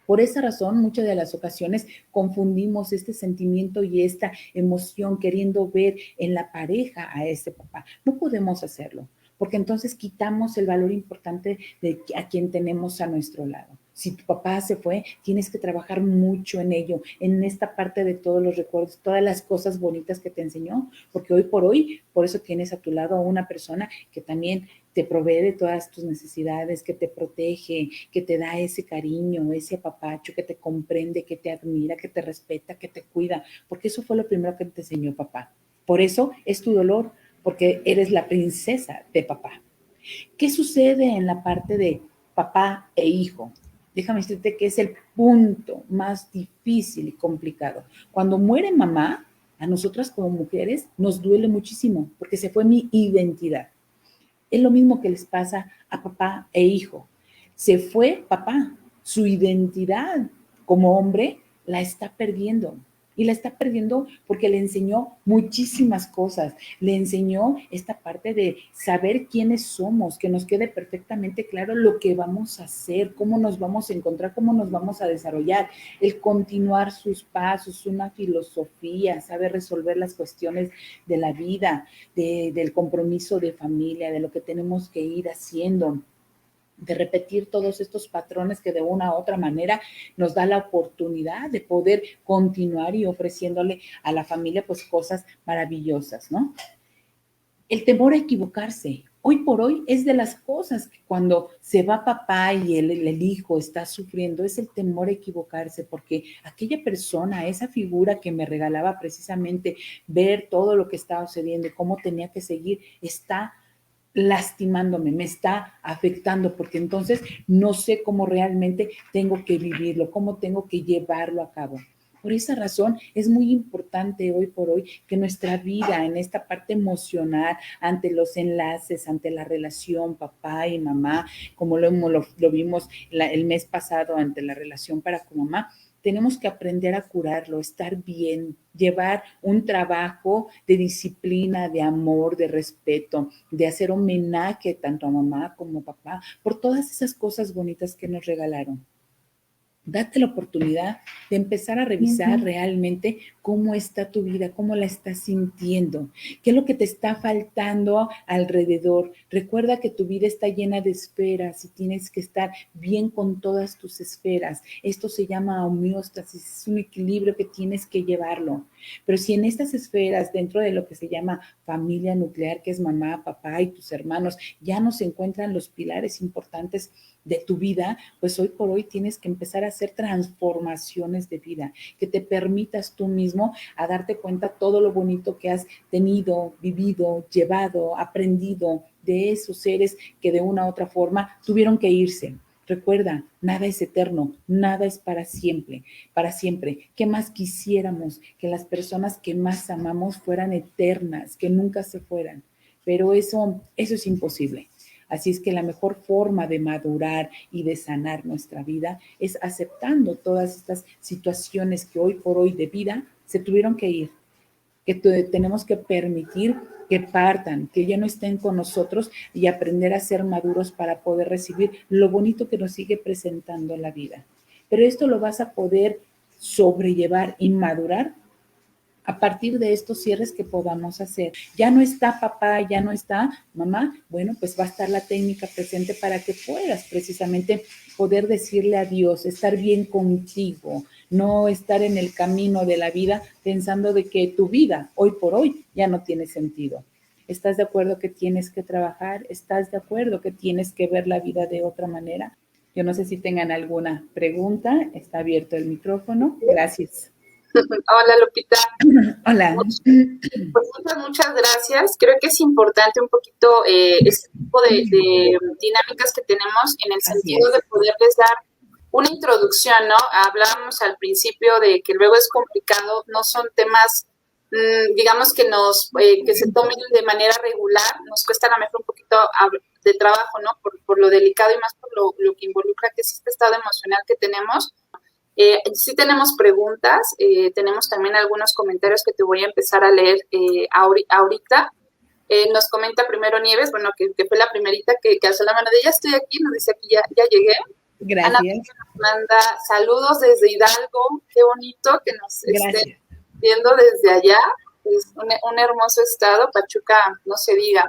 Por esa razón, muchas de las ocasiones confundimos este sentimiento y esta emoción queriendo ver en la pareja a este papá. No podemos hacerlo, porque entonces quitamos el valor importante de a quien tenemos a nuestro lado. Si tu papá se fue, tienes que trabajar mucho en ello, en esta parte de todos los recuerdos, todas las cosas bonitas que te enseñó, porque hoy por hoy, por eso tienes a tu lado a una persona que también te provee de todas tus necesidades, que te protege, que te da ese cariño, ese apapacho, que te comprende, que te admira, que te respeta, que te cuida, porque eso fue lo primero que te enseñó papá. Por eso es tu dolor, porque eres la princesa de papá. ¿Qué sucede en la parte de papá e hijo? Déjame decirte que es el punto más difícil y complicado. Cuando muere mamá, a nosotras como mujeres nos duele muchísimo porque se fue mi identidad. Es lo mismo que les pasa a papá e hijo. Se fue papá, su identidad como hombre la está perdiendo. Y la está perdiendo porque le enseñó muchísimas cosas. Le enseñó esta parte de saber quiénes somos, que nos quede perfectamente claro lo que vamos a hacer, cómo nos vamos a encontrar, cómo nos vamos a desarrollar, el continuar sus pasos, una filosofía, saber resolver las cuestiones de la vida, del compromiso de familia, de lo que tenemos que ir haciendo, de repetir todos estos patrones que de una u otra manera nos da la oportunidad de poder continuar y ofreciéndole a la familia pues cosas maravillosas, ¿no? El temor a equivocarse. Hoy por hoy es de las cosas que cuando se va papá y el hijo está sufriendo, es el temor a equivocarse, porque aquella persona, esa figura que me regalaba precisamente ver todo lo que estaba sucediendo y cómo tenía que seguir, está lastimándome, me está afectando, porque entonces no sé cómo realmente tengo que vivirlo, cómo tengo que llevarlo a cabo. Por esa razón es muy importante hoy por hoy que nuestra vida en esta parte emocional, ante los enlaces, ante la relación papá y mamá, como lo vimos el mes pasado ante la relación para con mamá, tenemos que aprender a curarlo, estar bien, llevar un trabajo de disciplina, de amor, de respeto, de hacer homenaje tanto a mamá como a papá por todas esas cosas bonitas que nos regalaron. Date la oportunidad de empezar a revisar realmente cómo está tu vida, cómo la estás sintiendo, qué es lo que te está faltando alrededor. Recuerda que tu vida está llena de esferas y tienes que estar bien con todas tus esferas. Esto se llama homeostasis, es un equilibrio que tienes que llevarlo. Pero si en estas esferas, dentro de lo que se llama familia nuclear, que es mamá, papá y tus hermanos, ya no se encuentran los pilares importantes de tu vida, pues hoy por hoy tienes que empezar a hacer transformaciones de vida, que te permitas tú mismo a darte cuenta todo lo bonito que has tenido, vivido, llevado, aprendido de esos seres que de una u otra forma tuvieron que irse. Recuerda, nada es eterno, nada es para siempre, para siempre. ¿Qué más quisiéramos? Que las personas que más amamos fueran eternas, que nunca se fueran. Pero eso es imposible. Así es que la mejor forma de madurar y de sanar nuestra vida es aceptando todas estas situaciones que hoy por hoy de vida se tuvieron que ir, que tenemos que permitir que partan, que ya no estén con nosotros y aprender a ser maduros para poder recibir lo bonito que nos sigue presentando la vida. Pero esto lo vas a poder sobrellevar y madurar a partir de estos cierres que podamos hacer. Ya no está papá, ya no está mamá, bueno, pues va a estar la técnica presente para que puedas precisamente poder decirle adiós, estar bien contigo, no estar en el camino de la vida pensando de que tu vida hoy por hoy ya no tiene sentido. ¿Estás de acuerdo que tienes que trabajar? ¿Estás de acuerdo que tienes que ver la vida de otra manera? Yo no sé si tengan alguna pregunta. Está abierto el micrófono. Gracias. Hola, Lupita. Hola. Pues muchas gracias. Creo que es importante un poquito este tipo de dinámicas que tenemos en el sentido de poderles dar una introducción, ¿no? Hablábamos al principio de que luego es complicado, no son temas, digamos, que se tomen de manera regular, nos cuesta a lo mejor un poquito de trabajo, ¿no? Por lo delicado y más por lo que involucra, que es este estado emocional que tenemos. Sí tenemos preguntas, tenemos también algunos comentarios que te voy a empezar a leer ahorita. Nos comenta primero Nieves, bueno, que fue la primerita que alzó la mano de ya estoy aquí, nos dice aquí ya llegué. Gracias. Ana nos manda saludos desde Hidalgo, qué bonito que nos esté viendo desde allá, es un hermoso estado, Pachuca, no se diga.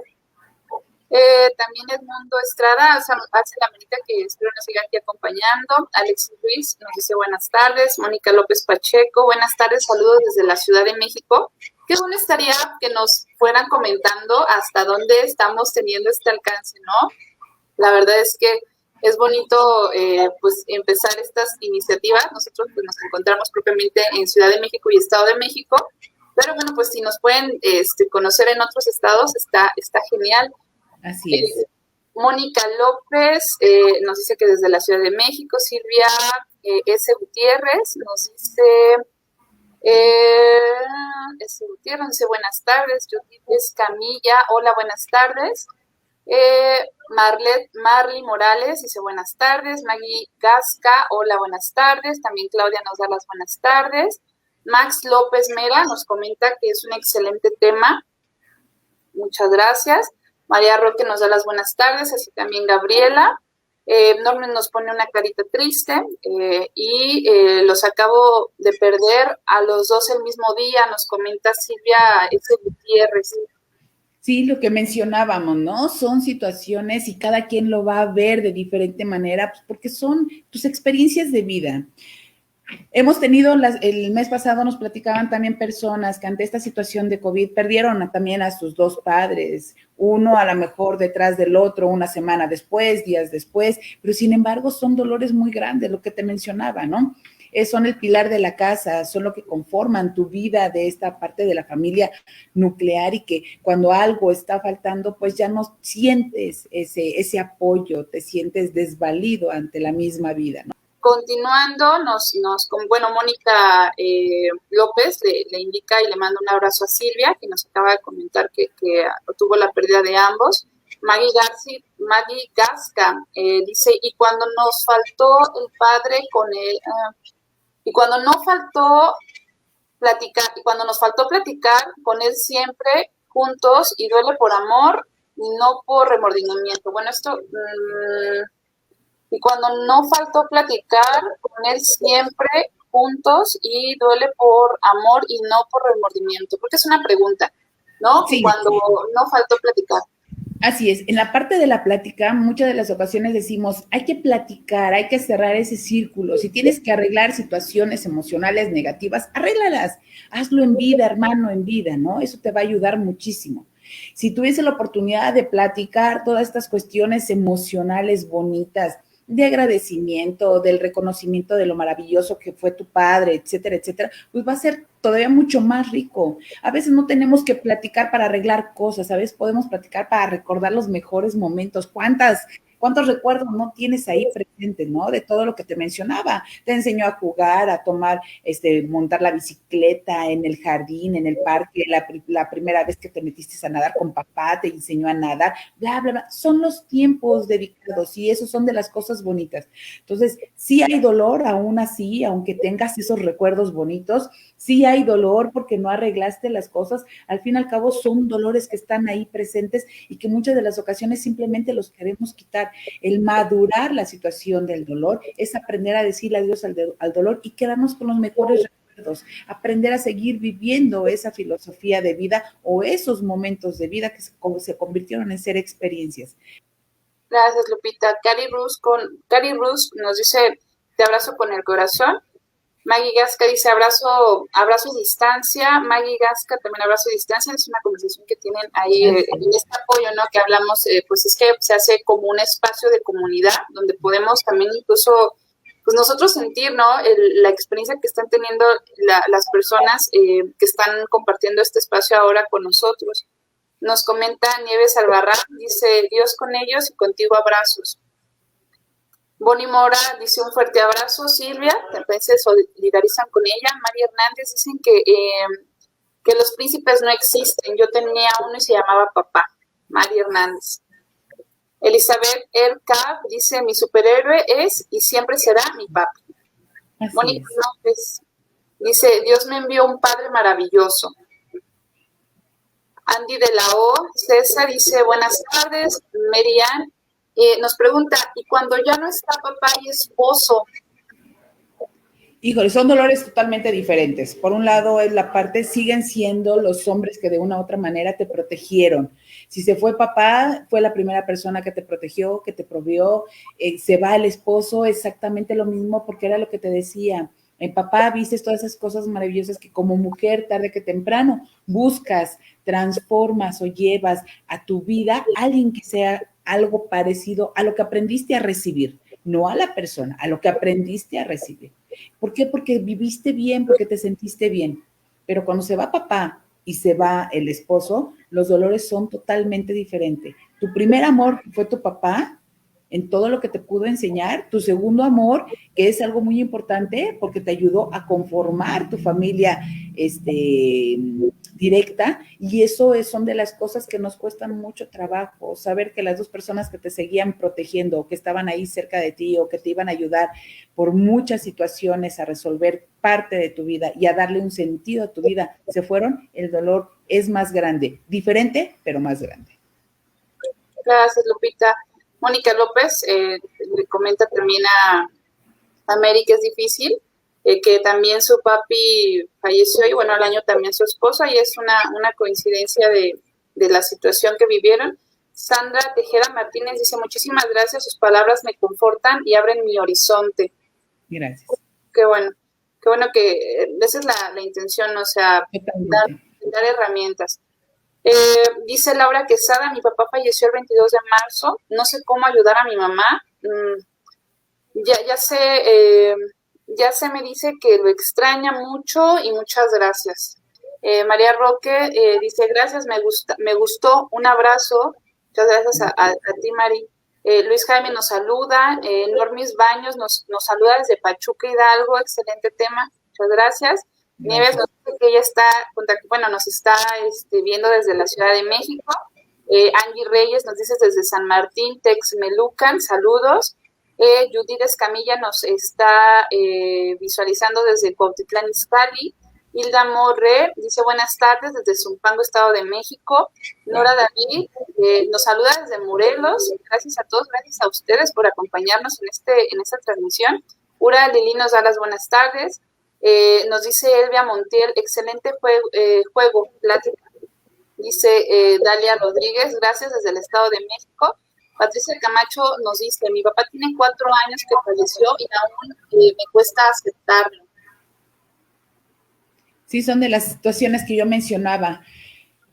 También Edmundo Estrada hace la manita que espero nos siga aquí acompañando. Alexis Luis nos dice buenas tardes. Mónica López Pacheco, buenas tardes, saludos desde la Ciudad de México. Qué bueno estaría que nos fueran comentando hasta dónde estamos teniendo este alcance, ¿no? La verdad es que es bonito pues empezar estas iniciativas. Nosotros pues, nos encontramos propiamente en Ciudad de México y Estado de México, pero bueno, pues si nos pueden conocer en otros estados, está genial. Así es. Mónica López nos dice que desde la Ciudad de México. Silvia S. Gutiérrez nos dice S. Gutiérrez nos dice buenas tardes. Judith Escamilla, hola, buenas tardes. Marly Morales dice buenas tardes. Maggie Gasca, hola, buenas tardes. También Claudia nos da las buenas tardes. Max López Mera nos comenta que es un excelente tema. Muchas gracias. María Roque nos da las buenas tardes, así también Gabriela. Norman nos pone una carita triste y los acabo de perder a los dos el mismo día, nos comenta Silvia S. Gutiérrez. Sí, lo que mencionábamos, ¿no? Son situaciones y cada quien lo va a ver de diferente manera, pues porque son tus experiencias de vida. Hemos tenido, el mes pasado nos platicaban también personas que ante esta situación de COVID perdieron también a sus dos padres, uno a lo mejor detrás del otro, una semana después, días después, pero sin embargo son dolores muy grandes, lo que te mencionaba, ¿no? son el pilar de la casa, son lo que conforman tu vida de esta parte de la familia nuclear y que cuando algo está faltando, pues ya no sientes ese apoyo, te sientes desvalido ante la misma vida, ¿no? Continuando, bueno, Mónica López le indica y le manda un abrazo a Silvia, que nos acaba de comentar que tuvo la pérdida de ambos. Maggie Gasca dice, y cuando nos faltó el padre con él, y cuando nos faltó platicar con él siempre juntos y duele por amor y no por remordimiento. Bueno, esto... y cuando no faltó platicar con él siempre juntos y duele por amor y no por remordimiento, porque es una pregunta, ¿no? Sí. Cuando no faltó platicar. Así es, en la parte de la plática, muchas de las ocasiones decimos, hay que platicar, hay que cerrar ese círculo, si tienes que arreglar situaciones emocionales negativas, arréglalas, hazlo en vida, hermano, en vida, ¿no? Eso te va a ayudar muchísimo. Si tuviese la oportunidad de platicar todas estas cuestiones emocionales bonitas, de agradecimiento, del reconocimiento de lo maravilloso que fue tu padre, etcétera, etcétera, pues va a ser todavía mucho más rico. A veces no tenemos que platicar para arreglar cosas, a veces podemos platicar para recordar los mejores momentos. ¿Cuántos recuerdos no tienes ahí presentes, no? De todo lo que te mencionaba. Te enseñó a jugar, a tomar, montar la bicicleta en el jardín, en el parque, la primera vez que te metiste a nadar con papá, te enseñó a nadar, bla, bla, bla. Son los tiempos dedicados y esos son de las cosas bonitas. Entonces, sí hay dolor aún así, aunque tengas esos recuerdos bonitos, sí hay dolor porque no arreglaste las cosas. Al fin y al cabo son dolores que están ahí presentes y que muchas de las ocasiones simplemente los queremos quitar. El madurar la situación del dolor es aprender a decirle adiós al dolor y quedarnos con los mejores recuerdos, aprender a seguir viviendo esa filosofía de vida o esos momentos de vida que se convirtieron en ser experiencias. Gracias, Lupita. Cari Rus nos dice, te abrazo con el corazón. Maggie Gasca dice abrazo y distancia. Maggie Gasca también abrazo y distancia. Es una conversación que tienen ahí en este apoyo, ¿no? Que hablamos, pues es que se hace como un espacio de comunidad donde podemos también incluso, pues nosotros sentir, ¿no? La experiencia que están teniendo las personas que están compartiendo este espacio ahora con nosotros. Nos comenta Nieves Albarrán, dice Dios con ellos y contigo abrazos. Bonnie Mora dice un fuerte abrazo, Silvia, también se solidarizan con ella. María Hernández dicen que los príncipes no existen. Yo tenía uno y se llamaba papá. María Hernández. Elizabeth Ercab dice mi superhéroe es y siempre será mi papi. Mónica López dice Dios me envió un padre maravilloso. Andy de la O, César dice buenas tardes. Merian nos pregunta, ¿y cuando ya no está papá y esposo? Híjole, son dolores totalmente diferentes. Por un lado es la parte, siguen siendo los hombres que de una u otra manera te protegieron. Si se fue papá, fue la primera persona que te protegió, que te proveó. Se va el esposo, exactamente lo mismo, porque era lo que te decía. Papá, viste todas esas cosas maravillosas que como mujer, tarde que temprano, buscas, transformas o llevas a tu vida a alguien que sea algo parecido a lo que aprendiste a recibir, no a la persona, a lo que aprendiste a recibir. ¿Por qué? Porque viviste bien, porque te sentiste bien. Pero cuando se va papá y se va el esposo, los dolores son totalmente diferentes. Tu primer amor fue tu papá, en todo lo que te pudo enseñar, tu segundo amor, que es algo muy importante porque te ayudó a conformar tu familia directa, y eso son de las cosas que nos cuestan mucho trabajo, saber que las dos personas que te seguían protegiendo, o que estaban ahí cerca de ti, o que te iban a ayudar por muchas situaciones a resolver parte de tu vida y a darle un sentido a tu vida, se fueron, el dolor es más grande, diferente, pero más grande. Gracias, Lupita. Mónica López le comenta también a Mary que es difícil, que también su papi falleció y bueno, al año también su esposa, y es una coincidencia de la situación que vivieron. Sandra Tejeda Martínez dice, muchísimas gracias, sus palabras me confortan y abren mi horizonte. Gracias. Qué bueno que esa es la intención, o sea, dar herramientas. Dice Laura Quesada, mi papá falleció el 22 de marzo, no sé cómo ayudar a mi mamá. Ya sé, ya se me dice que lo extraña mucho y muchas gracias. María Roque dice, gracias, me gustó, un abrazo. Muchas gracias a ti, Mari. Luis Jaime nos saluda, Normis Baños nos saluda desde Pachuca, Hidalgo, excelente tema, muchas gracias. Nieves nos dice que ella está, nos está viendo desde la Ciudad de México. Angie Reyes nos dice desde San Martín, Texmelucan, saludos. Judith Escamilla nos está visualizando desde Cuautitlán Izcalli. Hilda Morre dice buenas tardes desde Zumpango, Estado de México. Nora David nos saluda desde Morelos. Gracias a todos, gracias a ustedes por acompañarnos en esta transmisión. Ura Lili nos da las buenas tardes. Nos dice Elvia Montiel, excelente juego, plática. Dice Dalia Rodríguez, gracias desde el Estado de México. Patricia Camacho nos dice, mi papá tiene 4 años que falleció y aún me cuesta aceptarlo. Sí, son de las situaciones que yo mencionaba.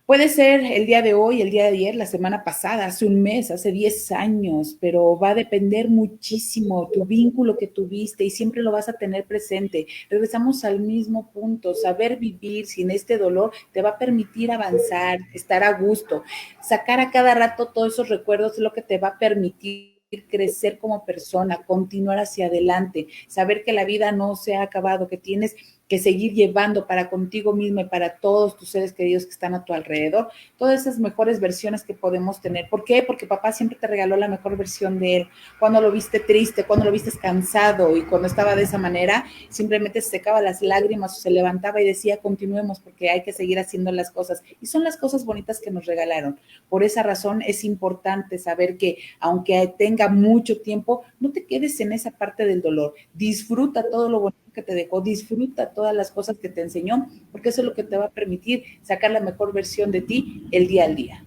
Puede ser el día de hoy, el día de ayer, la semana pasada, hace un mes, hace 10 años, pero va a depender muchísimo tu vínculo que tuviste y siempre lo vas a tener presente. Regresamos al mismo punto, saber vivir sin este dolor te va a permitir avanzar, estar a gusto. Sacar a cada rato todos esos recuerdos es lo que te va a permitir crecer como persona, continuar hacia adelante, saber que la vida no se ha acabado, que tienes que seguir llevando para contigo mismo y para todos tus seres queridos que están a tu alrededor, todas esas mejores versiones que podemos tener. ¿Por qué? Porque papá siempre te regaló la mejor versión de él. Cuando lo viste triste, cuando lo viste cansado y cuando estaba de esa manera, simplemente se secaba las lágrimas o se levantaba y decía, continuemos porque hay que seguir haciendo las cosas. Y son las cosas bonitas que nos regalaron. Por esa razón es importante saber que aunque tenga mucho tiempo, no te quedes en esa parte del dolor. Disfruta todo lo bonito que te dejó, disfruta todas las cosas que te enseñó, porque eso es lo que te va a permitir sacar la mejor versión de ti el día al día.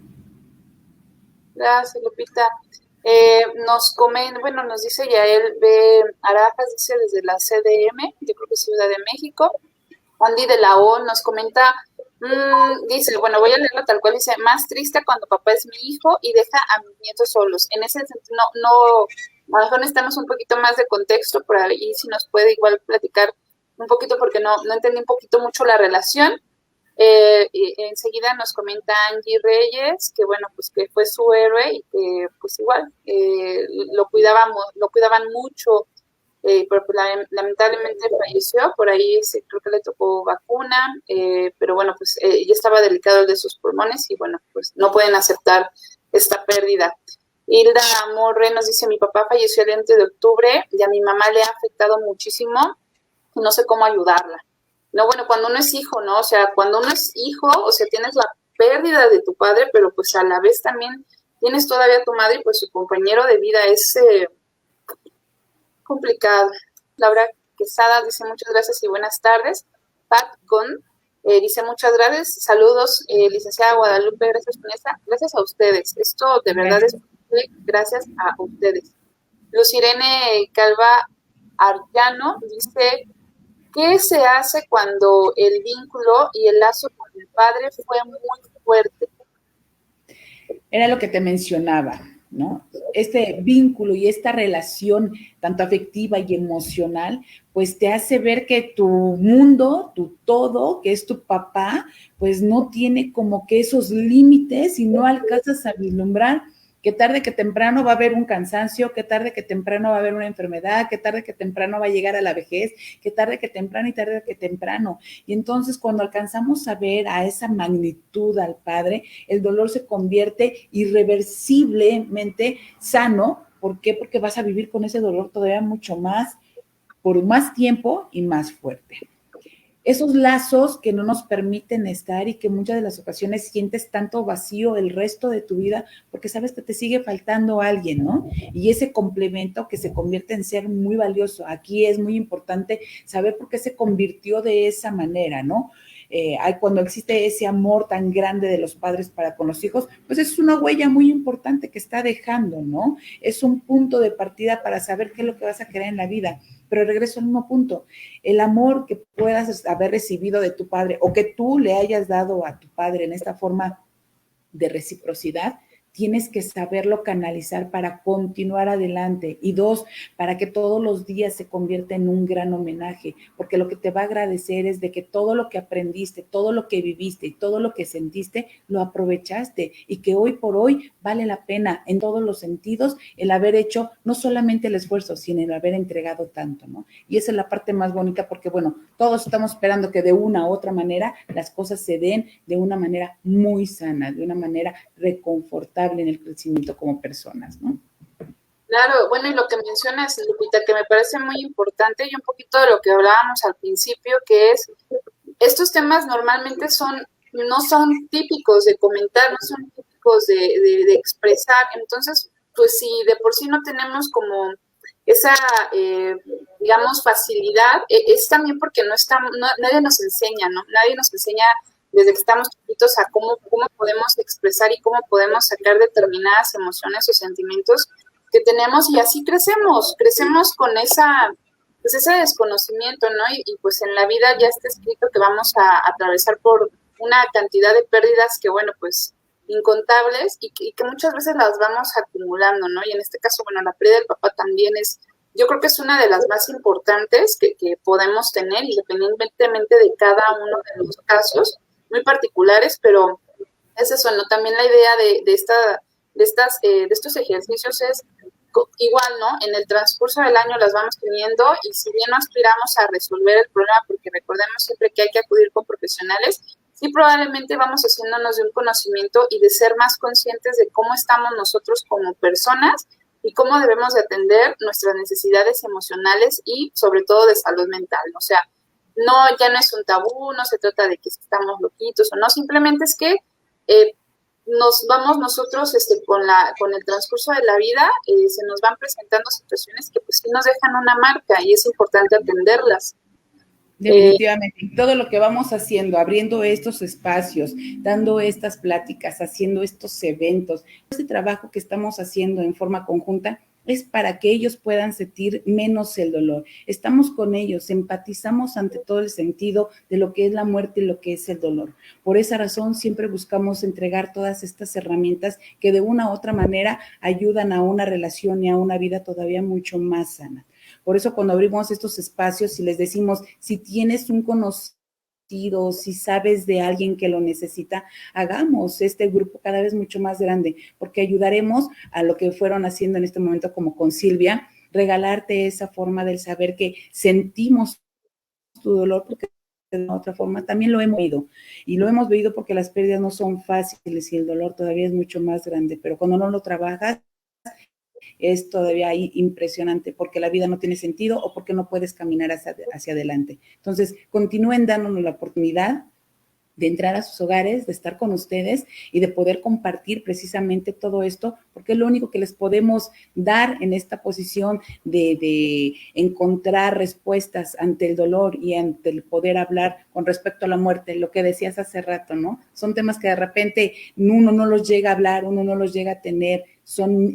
Gracias, Lupita. Nos dice Yael B. Arajas, dice desde la CDM, yo creo que Ciudad de México. Andy de la O nos comenta, dice, voy a leerlo tal cual, dice, más triste cuando papá es mi hijo y deja a mis nietos solos. En ese sentido, a lo mejor necesitamos un poquito más de contexto, por ahí si nos puede igual platicar un poquito, porque no entendí un poquito mucho la relación. Enseguida nos comenta Angie Reyes, que que fue su héroe y que pues igual lo cuidaban mucho, pero pues, lamentablemente falleció, por ahí creo que le tocó vacuna, pero ya estaba delicado el de sus pulmones y pues no pueden aceptar esta pérdida. Hilda Morre nos dice, mi papá falleció el 20 de octubre y a mi mamá le ha afectado muchísimo y no sé cómo ayudarla. No, cuando uno es hijo, ¿no? O sea, cuando uno es hijo, o sea, tienes la pérdida de tu padre, pero pues a la vez también tienes todavía a tu madre y pues su compañero de vida es complicado. Laura Quesada dice muchas gracias y buenas tardes. Pat Gon dice muchas gracias, saludos, licenciada Guadalupe, gracias Vanessa, gracias a ustedes. Esto de verdad es gracias a ustedes. Luz Irene Calva Arllano dice, ¿qué se hace cuando el vínculo y el lazo con el padre fue muy fuerte? Era lo que te mencionaba, ¿no? Este vínculo y esta relación tanto afectiva y emocional, pues te hace ver que tu mundo, tu todo, que es tu papá, pues no tiene como que esos límites y no alcanzas a vislumbrar que tarde que temprano va a haber un cansancio, que tarde que temprano va a haber una enfermedad, que tarde que temprano va a llegar a la vejez, que tarde que temprano y tarde que temprano. Y entonces cuando alcanzamos a ver a esa magnitud al Padre, el dolor se convierte irreversiblemente sano. ¿Por qué? Porque vas a vivir con ese dolor todavía mucho más, por más tiempo y más fuerte. Esos lazos que no nos permiten estar y que muchas de las ocasiones sientes tanto vacío el resto de tu vida porque sabes que te sigue faltando alguien, ¿no? Y ese complemento que se convierte en ser muy valioso. Aquí es muy importante saber por qué se convirtió de esa manera, ¿no? Cuando existe ese amor tan grande de los padres para con los hijos, pues es una huella muy importante que está dejando, ¿no? Es un punto de partida para saber qué es lo que vas a querer en la vida. Pero regreso al mismo punto, el amor que puedas haber recibido de tu padre o que tú le hayas dado a tu padre en esta forma de reciprocidad, tienes que saberlo canalizar para continuar adelante. Y 2, para que todos los días se convierta en un gran homenaje, porque lo que te va a agradecer es de que todo lo que aprendiste, todo lo que viviste y todo lo que sentiste, lo aprovechaste y que hoy por hoy vale la pena en todos los sentidos el haber hecho no solamente el esfuerzo, sino el haber entregado tanto, ¿no? Y esa es la parte más bonita porque, bueno, todos estamos esperando que de una u otra manera las cosas se den de una manera muy sana, de una manera reconfortable en el crecimiento como personas, ¿no? Claro, bueno, y lo que mencionas, Lupita, que me parece muy importante y un poquito de lo que hablábamos al principio, que es, estos temas normalmente no son típicos de comentar, no son típicos de expresar, entonces, pues si de por sí no tenemos como esa, digamos, facilidad, es también porque nadie nos enseña, ¿no? Nadie nos enseña desde que estamos chiquitos a cómo podemos expresar y cómo podemos sacar determinadas emociones o sentimientos que tenemos y así crecemos con pues ese desconocimiento, ¿no? Y pues en la vida ya está escrito que vamos a atravesar por una cantidad de pérdidas que, bueno, pues incontables y que muchas veces las vamos acumulando, ¿no? Y en este caso, bueno, la pérdida del papá también yo creo que es una de las más importantes que podemos tener, independientemente de cada uno de los casos, muy particulares, pero es eso, ¿no? También la idea de estos ejercicios es igual, ¿no? En el transcurso del año las vamos teniendo y si bien no aspiramos a resolver el problema, porque recordemos siempre que hay que acudir con profesionales, sí probablemente vamos haciéndonos de un conocimiento y de ser más conscientes de cómo estamos nosotros como personas y cómo debemos de atender nuestras necesidades emocionales y sobre todo de salud mental. O sea, ya no es un tabú, no se trata de que estamos loquitos o no, simplemente es que nos vamos nosotros con el transcurso de la vida, se nos van presentando situaciones que pues sí nos dejan una marca y es importante atenderlas. Definitivamente, todo lo que vamos haciendo, abriendo estos espacios, dando estas pláticas, haciendo estos eventos, ese trabajo que estamos haciendo en forma conjunta es para que ellos puedan sentir menos el dolor. Estamos con ellos, empatizamos ante todo el sentido de lo que es la muerte y lo que es el dolor. Por esa razón siempre buscamos entregar todas estas herramientas que de una u otra manera ayudan a una relación y a una vida todavía mucho más sana. Por eso cuando abrimos estos espacios y les decimos, si tienes un conocido, si sabes de alguien que lo necesita, hagamos este grupo cada vez mucho más grande, porque ayudaremos a lo que fueron haciendo en este momento como con Silvia, regalarte esa forma del saber que sentimos tu dolor, porque de otra forma también lo hemos vivido, y lo hemos vivido porque las pérdidas no son fáciles y el dolor todavía es mucho más grande, pero cuando no lo trabajas, es todavía impresionante porque la vida no tiene sentido o porque no puedes caminar hacia adelante. Entonces, continúen dándonos la oportunidad de entrar a sus hogares, de estar con ustedes y de poder compartir precisamente todo esto, porque es lo único que les podemos dar en esta posición de encontrar respuestas ante el dolor y ante el poder hablar con respecto a la muerte, lo que decías hace rato, ¿no? Son temas que de repente uno no los llega a hablar, uno no los llega a tener,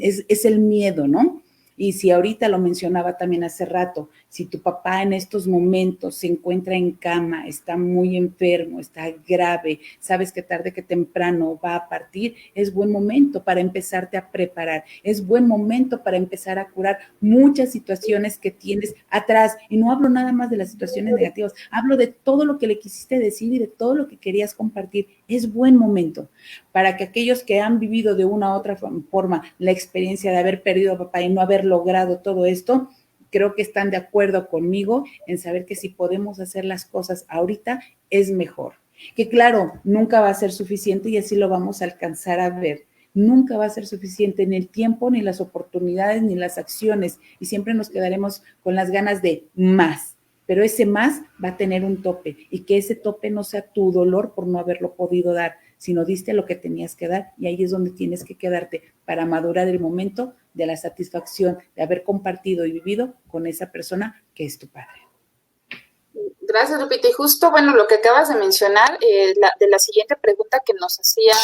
es el miedo, ¿no? Y si ahorita lo mencionaba también hace rato, si tu papá en estos momentos se encuentra en cama, está muy enfermo, está grave, sabes que tarde que temprano va a partir, es buen momento para empezarte a preparar, es buen momento para empezar a curar muchas situaciones que tienes atrás. Y no hablo nada más de las situaciones negativas, hablo de todo lo que le quisiste decir y de todo lo que querías compartir. Es buen momento para que aquellos que han vivido de una u otra forma la experiencia de haber perdido a papá y no haber logrado todo esto, creo que están de acuerdo conmigo en saber que si podemos hacer las cosas ahorita es mejor. Que claro, nunca va a ser suficiente y así lo vamos a alcanzar a ver. Nunca va a ser suficiente ni el tiempo, ni las oportunidades, ni las acciones y siempre nos quedaremos con las ganas de más. Pero ese más va a tener un tope y que ese tope no sea tu dolor por no haberlo podido dar, sino diste lo que tenías que dar y ahí es donde tienes que quedarte para madurar el momento de la satisfacción de haber compartido y vivido con esa persona que es tu padre. Gracias, Lupita. Y justo, bueno, lo que acabas de mencionar, de la siguiente pregunta que nos hacía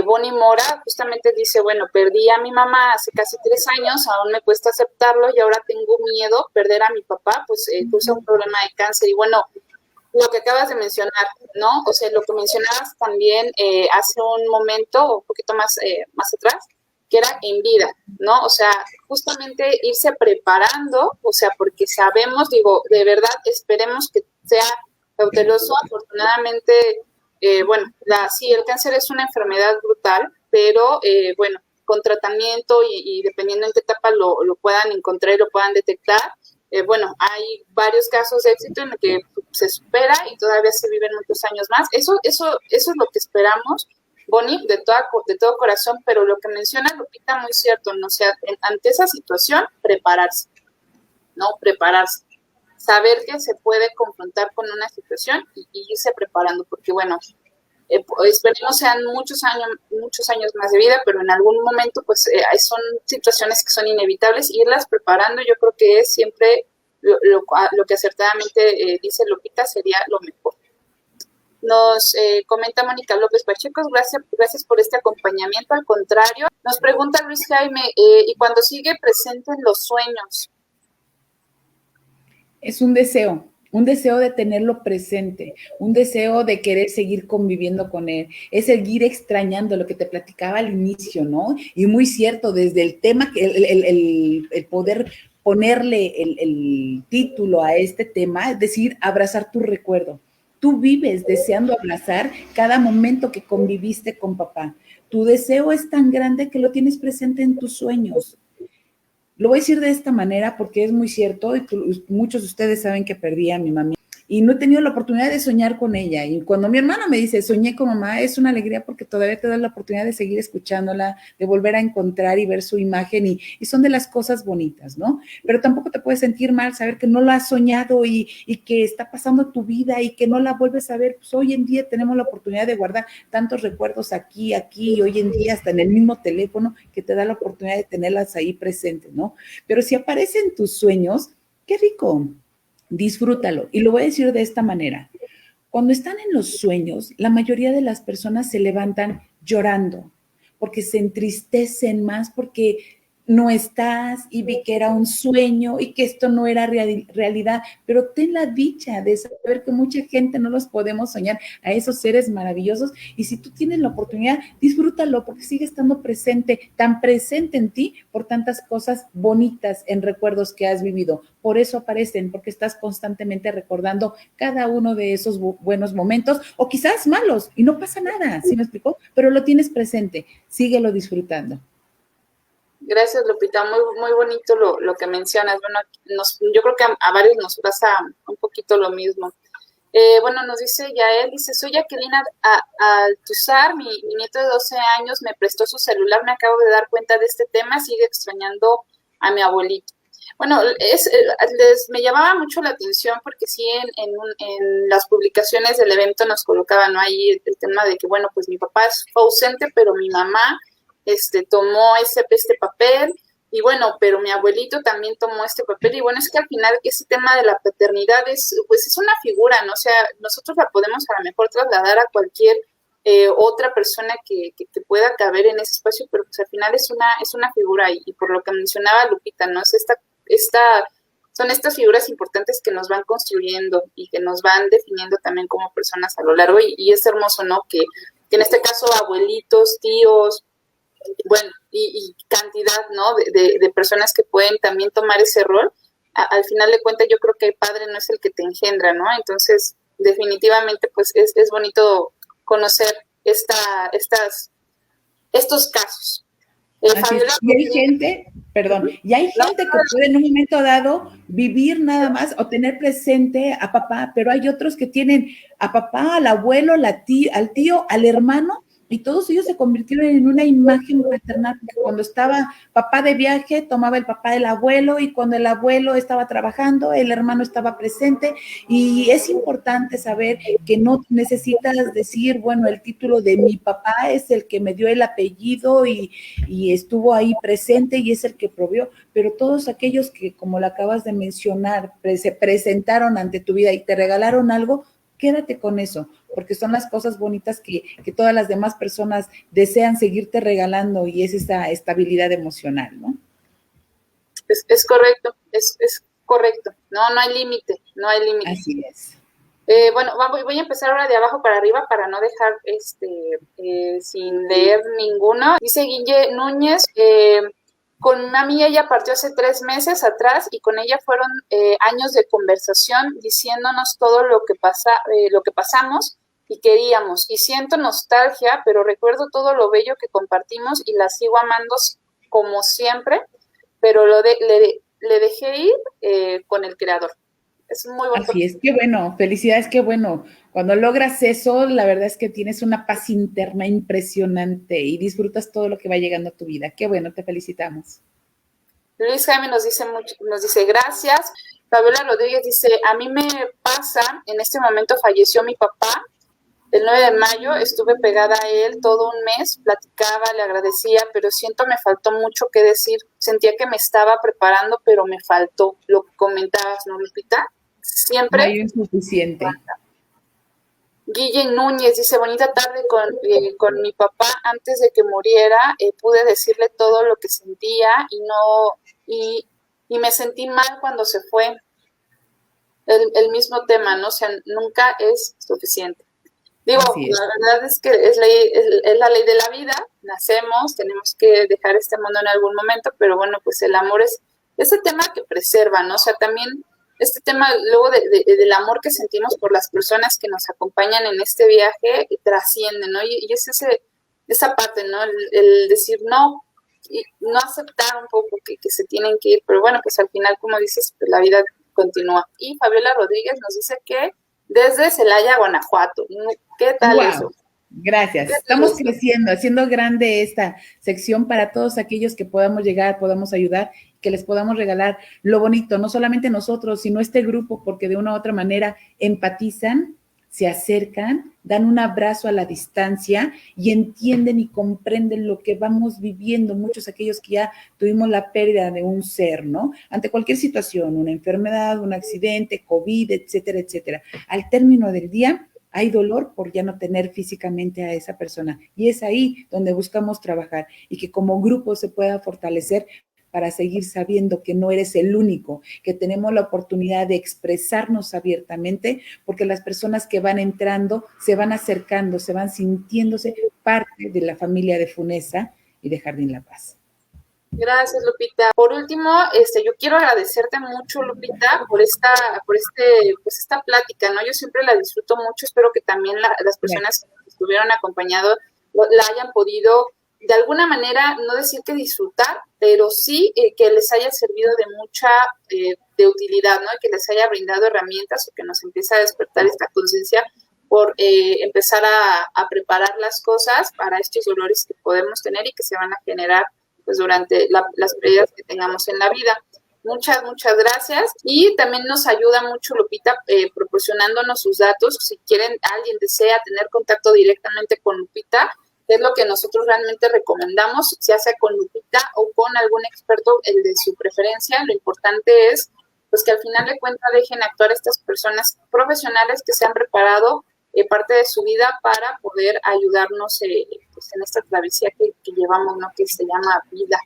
Bonnie Mora, justamente dice, bueno, perdí a mi mamá hace casi 3 años, aún me cuesta aceptarlo y ahora tengo miedo perder a mi papá, pues cursa un problema de cáncer. Y bueno, lo que acabas de mencionar, ¿no? O sea, lo que mencionabas también hace un momento, o un poquito más atrás, que era en vida, ¿no? O sea, justamente irse preparando, o sea, porque sabemos, digo, de verdad, esperemos que sea cauteloso. Afortunadamente, bueno, sí, el cáncer es una enfermedad brutal, pero bueno, con tratamiento y dependiendo en qué etapa lo puedan encontrar y lo puedan detectar, bueno, hay varios casos de éxito en el que se supera y todavía se viven muchos años más. Eso es lo que esperamos, Bonnie, de todo corazón, pero lo que menciona Lupita, muy cierto, ¿no? O sea, ante esa situación, prepararse, ¿no? Prepararse. Saber que se puede confrontar con una situación y irse preparando, porque bueno, esperemos sean muchos años más de vida, pero en algún momento pues son situaciones que son inevitables, irlas preparando yo creo que es siempre lo que acertadamente dice Lupita sería lo mejor. Nos comenta Mónica López Pacheco, gracias por este acompañamiento, al contrario. Nos pregunta Luis Jaime, ¿y cuando sigue presente en los sueños? Es un deseo de tenerlo presente, un deseo de querer seguir conviviendo con él, es seguir extrañando lo que te platicaba al inicio, ¿no? Y muy cierto, desde el tema, el poder ponerle el título a este tema, es decir, abrazar tu recuerdo. Tú vives deseando abrazar cada momento que conviviste con papá. Tu deseo es tan grande que lo tienes presente en tus sueños. Lo voy a decir de esta manera porque es muy cierto y muchos de ustedes saben que perdí a mi mamá y no he tenido la oportunidad de soñar con ella. Y cuando mi hermano me dice, soñé con mamá, es una alegría porque todavía te da la oportunidad de seguir escuchándola, de volver a encontrar y ver su imagen y son de las cosas bonitas, ¿no? Pero tampoco te puedes sentir mal saber que no la has soñado y que está pasando tu vida y que no la vuelves a ver. Pues hoy en día tenemos la oportunidad de guardar tantos recuerdos aquí y hoy en día hasta en el mismo teléfono que te da la oportunidad de tenerlas ahí presentes, ¿no? Pero si aparecen tus sueños, qué rico. Disfrútalo. Y lo voy a decir de esta manera. Cuando están en los sueños, la mayoría de las personas se levantan llorando, porque se entristecen más, porque no estás y vi que era un sueño y que esto no era realidad, pero ten la dicha de saber que mucha gente no los podemos soñar a esos seres maravillosos y si tú tienes la oportunidad, disfrútalo porque sigue estando presente, tan presente en ti por tantas cosas bonitas en recuerdos que has vivido. Por eso aparecen, porque estás constantemente recordando cada uno de esos buenos momentos o quizás malos y no pasa nada, ¿sí me explicó? Pero lo tienes presente, síguelo disfrutando. Gracias, Lupita. Muy, muy bonito lo que mencionas. Bueno, yo creo que a varios nos pasa un poquito lo mismo. Bueno, nos dice Yael, dice, soy Jacqueline Altuzar, mi nieto de 12 años me prestó su celular, me acabo de dar cuenta de este tema, sigue extrañando a mi abuelito. Bueno, me llamaba mucho la atención porque sí en las publicaciones del evento nos colocaban, ¿no? Ahí el tema de que, bueno, pues mi papá fue ausente, pero mi mamá tomó este papel y bueno, pero mi abuelito también tomó este papel y bueno, es que al final ese tema de la paternidad pues es una figura, ¿no? O sea, nosotros la podemos a lo mejor trasladar a cualquier otra persona que pueda caber en ese espacio, pero pues al final es una figura y por lo que mencionaba Lupita, ¿no? Son estas figuras importantes que nos van construyendo y que nos van definiendo también como personas a lo largo y es hermoso, ¿no? Que en este caso abuelitos, tíos, bueno, y cantidad, ¿no? De personas que pueden también tomar ese rol. Al final de cuentas, yo creo que el padre no es el que te engendra, ¿no? Entonces, definitivamente, pues es bonito conocer estos casos. Fabiola, y hay gente, perdón, y hay gente que puede en un momento dado vivir nada más o tener presente a papá, pero hay otros que tienen a papá, al abuelo, al tío, al hermano, y todos ellos se convirtieron en una imagen paternal, porque cuando estaba papá de viaje, tomaba el papá del abuelo, y cuando el abuelo estaba trabajando, el hermano estaba presente, y es importante saber que no necesitas decir, bueno, el título de mi papá es el que me dio el apellido y estuvo ahí presente y es el que provió, pero todos aquellos que, como lo acabas de mencionar, se presentaron ante tu vida y te regalaron algo, quédate con eso, porque son las cosas bonitas que todas las demás personas desean seguirte regalando y es esa estabilidad emocional, ¿no? Es correcto, es correcto. No hay límite, no hay límite. Así es. Bueno, voy a empezar ahora de abajo para arriba para no dejar sin leer ninguno. Dice Guille Núñez, con una amiga ella partió hace 3 meses atrás y con ella fueron años de conversación diciéndonos todo lo que pasamos y queríamos. Y siento nostalgia, pero recuerdo todo lo bello que compartimos y la sigo amando como siempre, pero le dejé ir con el creador. Es muy bonito. Así es, qué bueno, felicidades, qué bueno. Cuando logras eso, la verdad es que tienes una paz interna impresionante y disfrutas todo lo que va llegando a tu vida. Qué bueno, te felicitamos. Luis Jaime nos dice gracias. Fabiola Rodríguez dice, a mí me pasa, en este momento falleció mi papá, el 9 de mayo estuve pegada a él todo un mes, platicaba, le agradecía, pero siento me faltó mucho que decir. Sentía que me estaba preparando, pero me faltó. Lo que comentabas, ¿no, Lupita? Siempre. No hay un suficiente. Guille Núñez dice, bonita tarde con mi papá. Antes de que muriera, pude decirle todo lo que sentía y me sentí mal cuando se fue. El mismo tema, ¿no? O sea, nunca es suficiente. Digo, la verdad es que es la ley de la vida, nacemos, tenemos que dejar este mundo en algún momento, pero bueno, pues el amor es ese tema que preserva, ¿no? O sea, también este tema luego del amor que sentimos por las personas que nos acompañan en este viaje trasciende, ¿no? Y es esa parte, ¿no? El decir no, y no aceptar un poco que se tienen que ir, pero bueno, pues al final, como dices, pues la vida continúa. Y Fabiola Rodríguez nos dice que desde Celaya, Guanajuato. ¿Qué tal eso? Gracias. Estamos creciendo, haciendo grande esta sección para todos aquellos que podamos llegar, podamos ayudar, que les podamos regalar lo bonito, no solamente nosotros, sino este grupo, porque de una u otra manera empatizan, se acercan, dan un abrazo a la distancia y entienden y comprenden lo que vamos viviendo, muchos aquellos que ya tuvimos la pérdida de un ser, ¿no? Ante cualquier situación, una enfermedad, un accidente, COVID, etcétera, etcétera. Al término del día, hay dolor por ya no tener físicamente a esa persona. Y es ahí donde buscamos trabajar y que como grupo se pueda fortalecer para seguir sabiendo que no eres el único, que tenemos la oportunidad de expresarnos abiertamente, porque las personas que van entrando se van acercando, se van sintiéndose parte de la familia de Funesa y de Jardín La Paz. Gracias, Lupita. Por último, yo quiero agradecerte mucho, Lupita, por esta plática, ¿no? Yo siempre la disfruto mucho, espero que también las personas que estuvieron acompañado la hayan podido, de alguna manera, no decir que disfrutar, pero sí que les haya servido de mucha de utilidad, ¿no? Y que les haya brindado herramientas o que nos empiece a despertar esta conciencia por empezar a preparar las cosas para estos dolores que podemos tener y que se van a generar pues durante las pérdidas que tengamos en la vida. Muchas gracias. Y también nos ayuda mucho Lupita proporcionándonos sus datos. Si quieren, alguien desea tener contacto directamente con Lupita, es lo que nosotros realmente recomendamos, ya sea con Lupita o con algún experto, el de su preferencia. Lo importante es pues que al final de cuentas dejen actuar a estas personas profesionales que se han preparado parte de su vida para poder ayudarnos pues en esta travesía que llevamos, ¿no? Que se llama vida.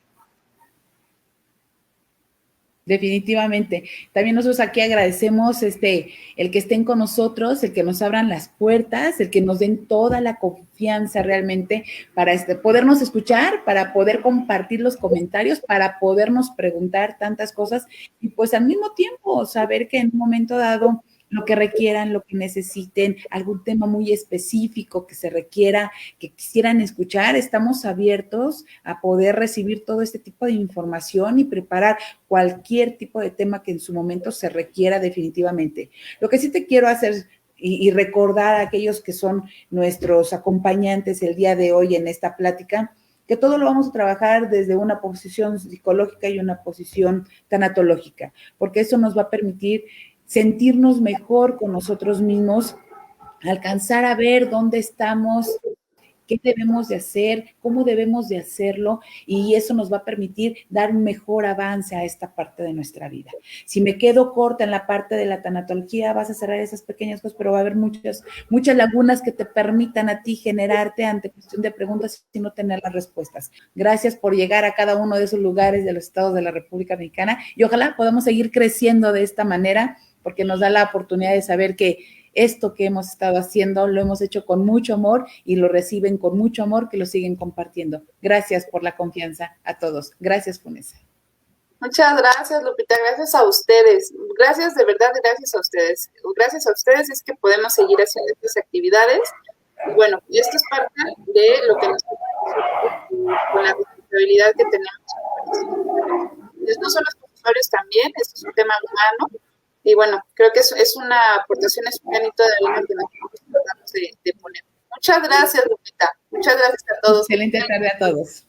Definitivamente. También nosotros aquí agradecemos el que estén con nosotros, el que nos abran las puertas, el que nos den toda la confianza realmente para podernos escuchar, para poder compartir los comentarios, para podernos preguntar tantas cosas y pues al mismo tiempo saber que en un momento dado lo que requieran, lo que necesiten, algún tema muy específico que se requiera, que quisieran escuchar, estamos abiertos a poder recibir todo este tipo de información y preparar cualquier tipo de tema que en su momento se requiera definitivamente. Lo que sí te quiero hacer y recordar a aquellos que son nuestros acompañantes el día de hoy en esta plática, que todo lo vamos a trabajar desde una posición psicológica y una posición tanatológica, porque eso nos va a permitir sentirnos mejor con nosotros mismos, alcanzar a ver dónde estamos, qué debemos de hacer, cómo debemos de hacerlo, y eso nos va a permitir dar un mejor avance a esta parte de nuestra vida. Si me quedo corta en la parte de la tanatología, vas a cerrar esas pequeñas cosas, pero va a haber muchas lagunas que te permitan a ti generarte ante cuestión de preguntas y no tener las respuestas. Gracias por llegar a cada uno de esos lugares de los estados de la República Mexicana y ojalá podamos seguir creciendo de esta manera, porque nos da la oportunidad de saber que esto que hemos estado haciendo lo hemos hecho con mucho amor y lo reciben con mucho amor, que lo siguen compartiendo. Gracias por la confianza a todos. Gracias, Funesa. Muchas gracias, Lupita. Gracias a ustedes. Gracias, de verdad, gracias a ustedes. Gracias a ustedes es que podemos seguir haciendo estas actividades. Y bueno, esto es parte de lo que nosotros, con la responsabilidad que tenemos. No son los profesores también, esto es un tema humano. Y bueno, creo que es una aportación, es un granito de arena que nosotros tratamos de poner. Muchas gracias, Lupita. Muchas gracias a todos. Excelente tarde a todos.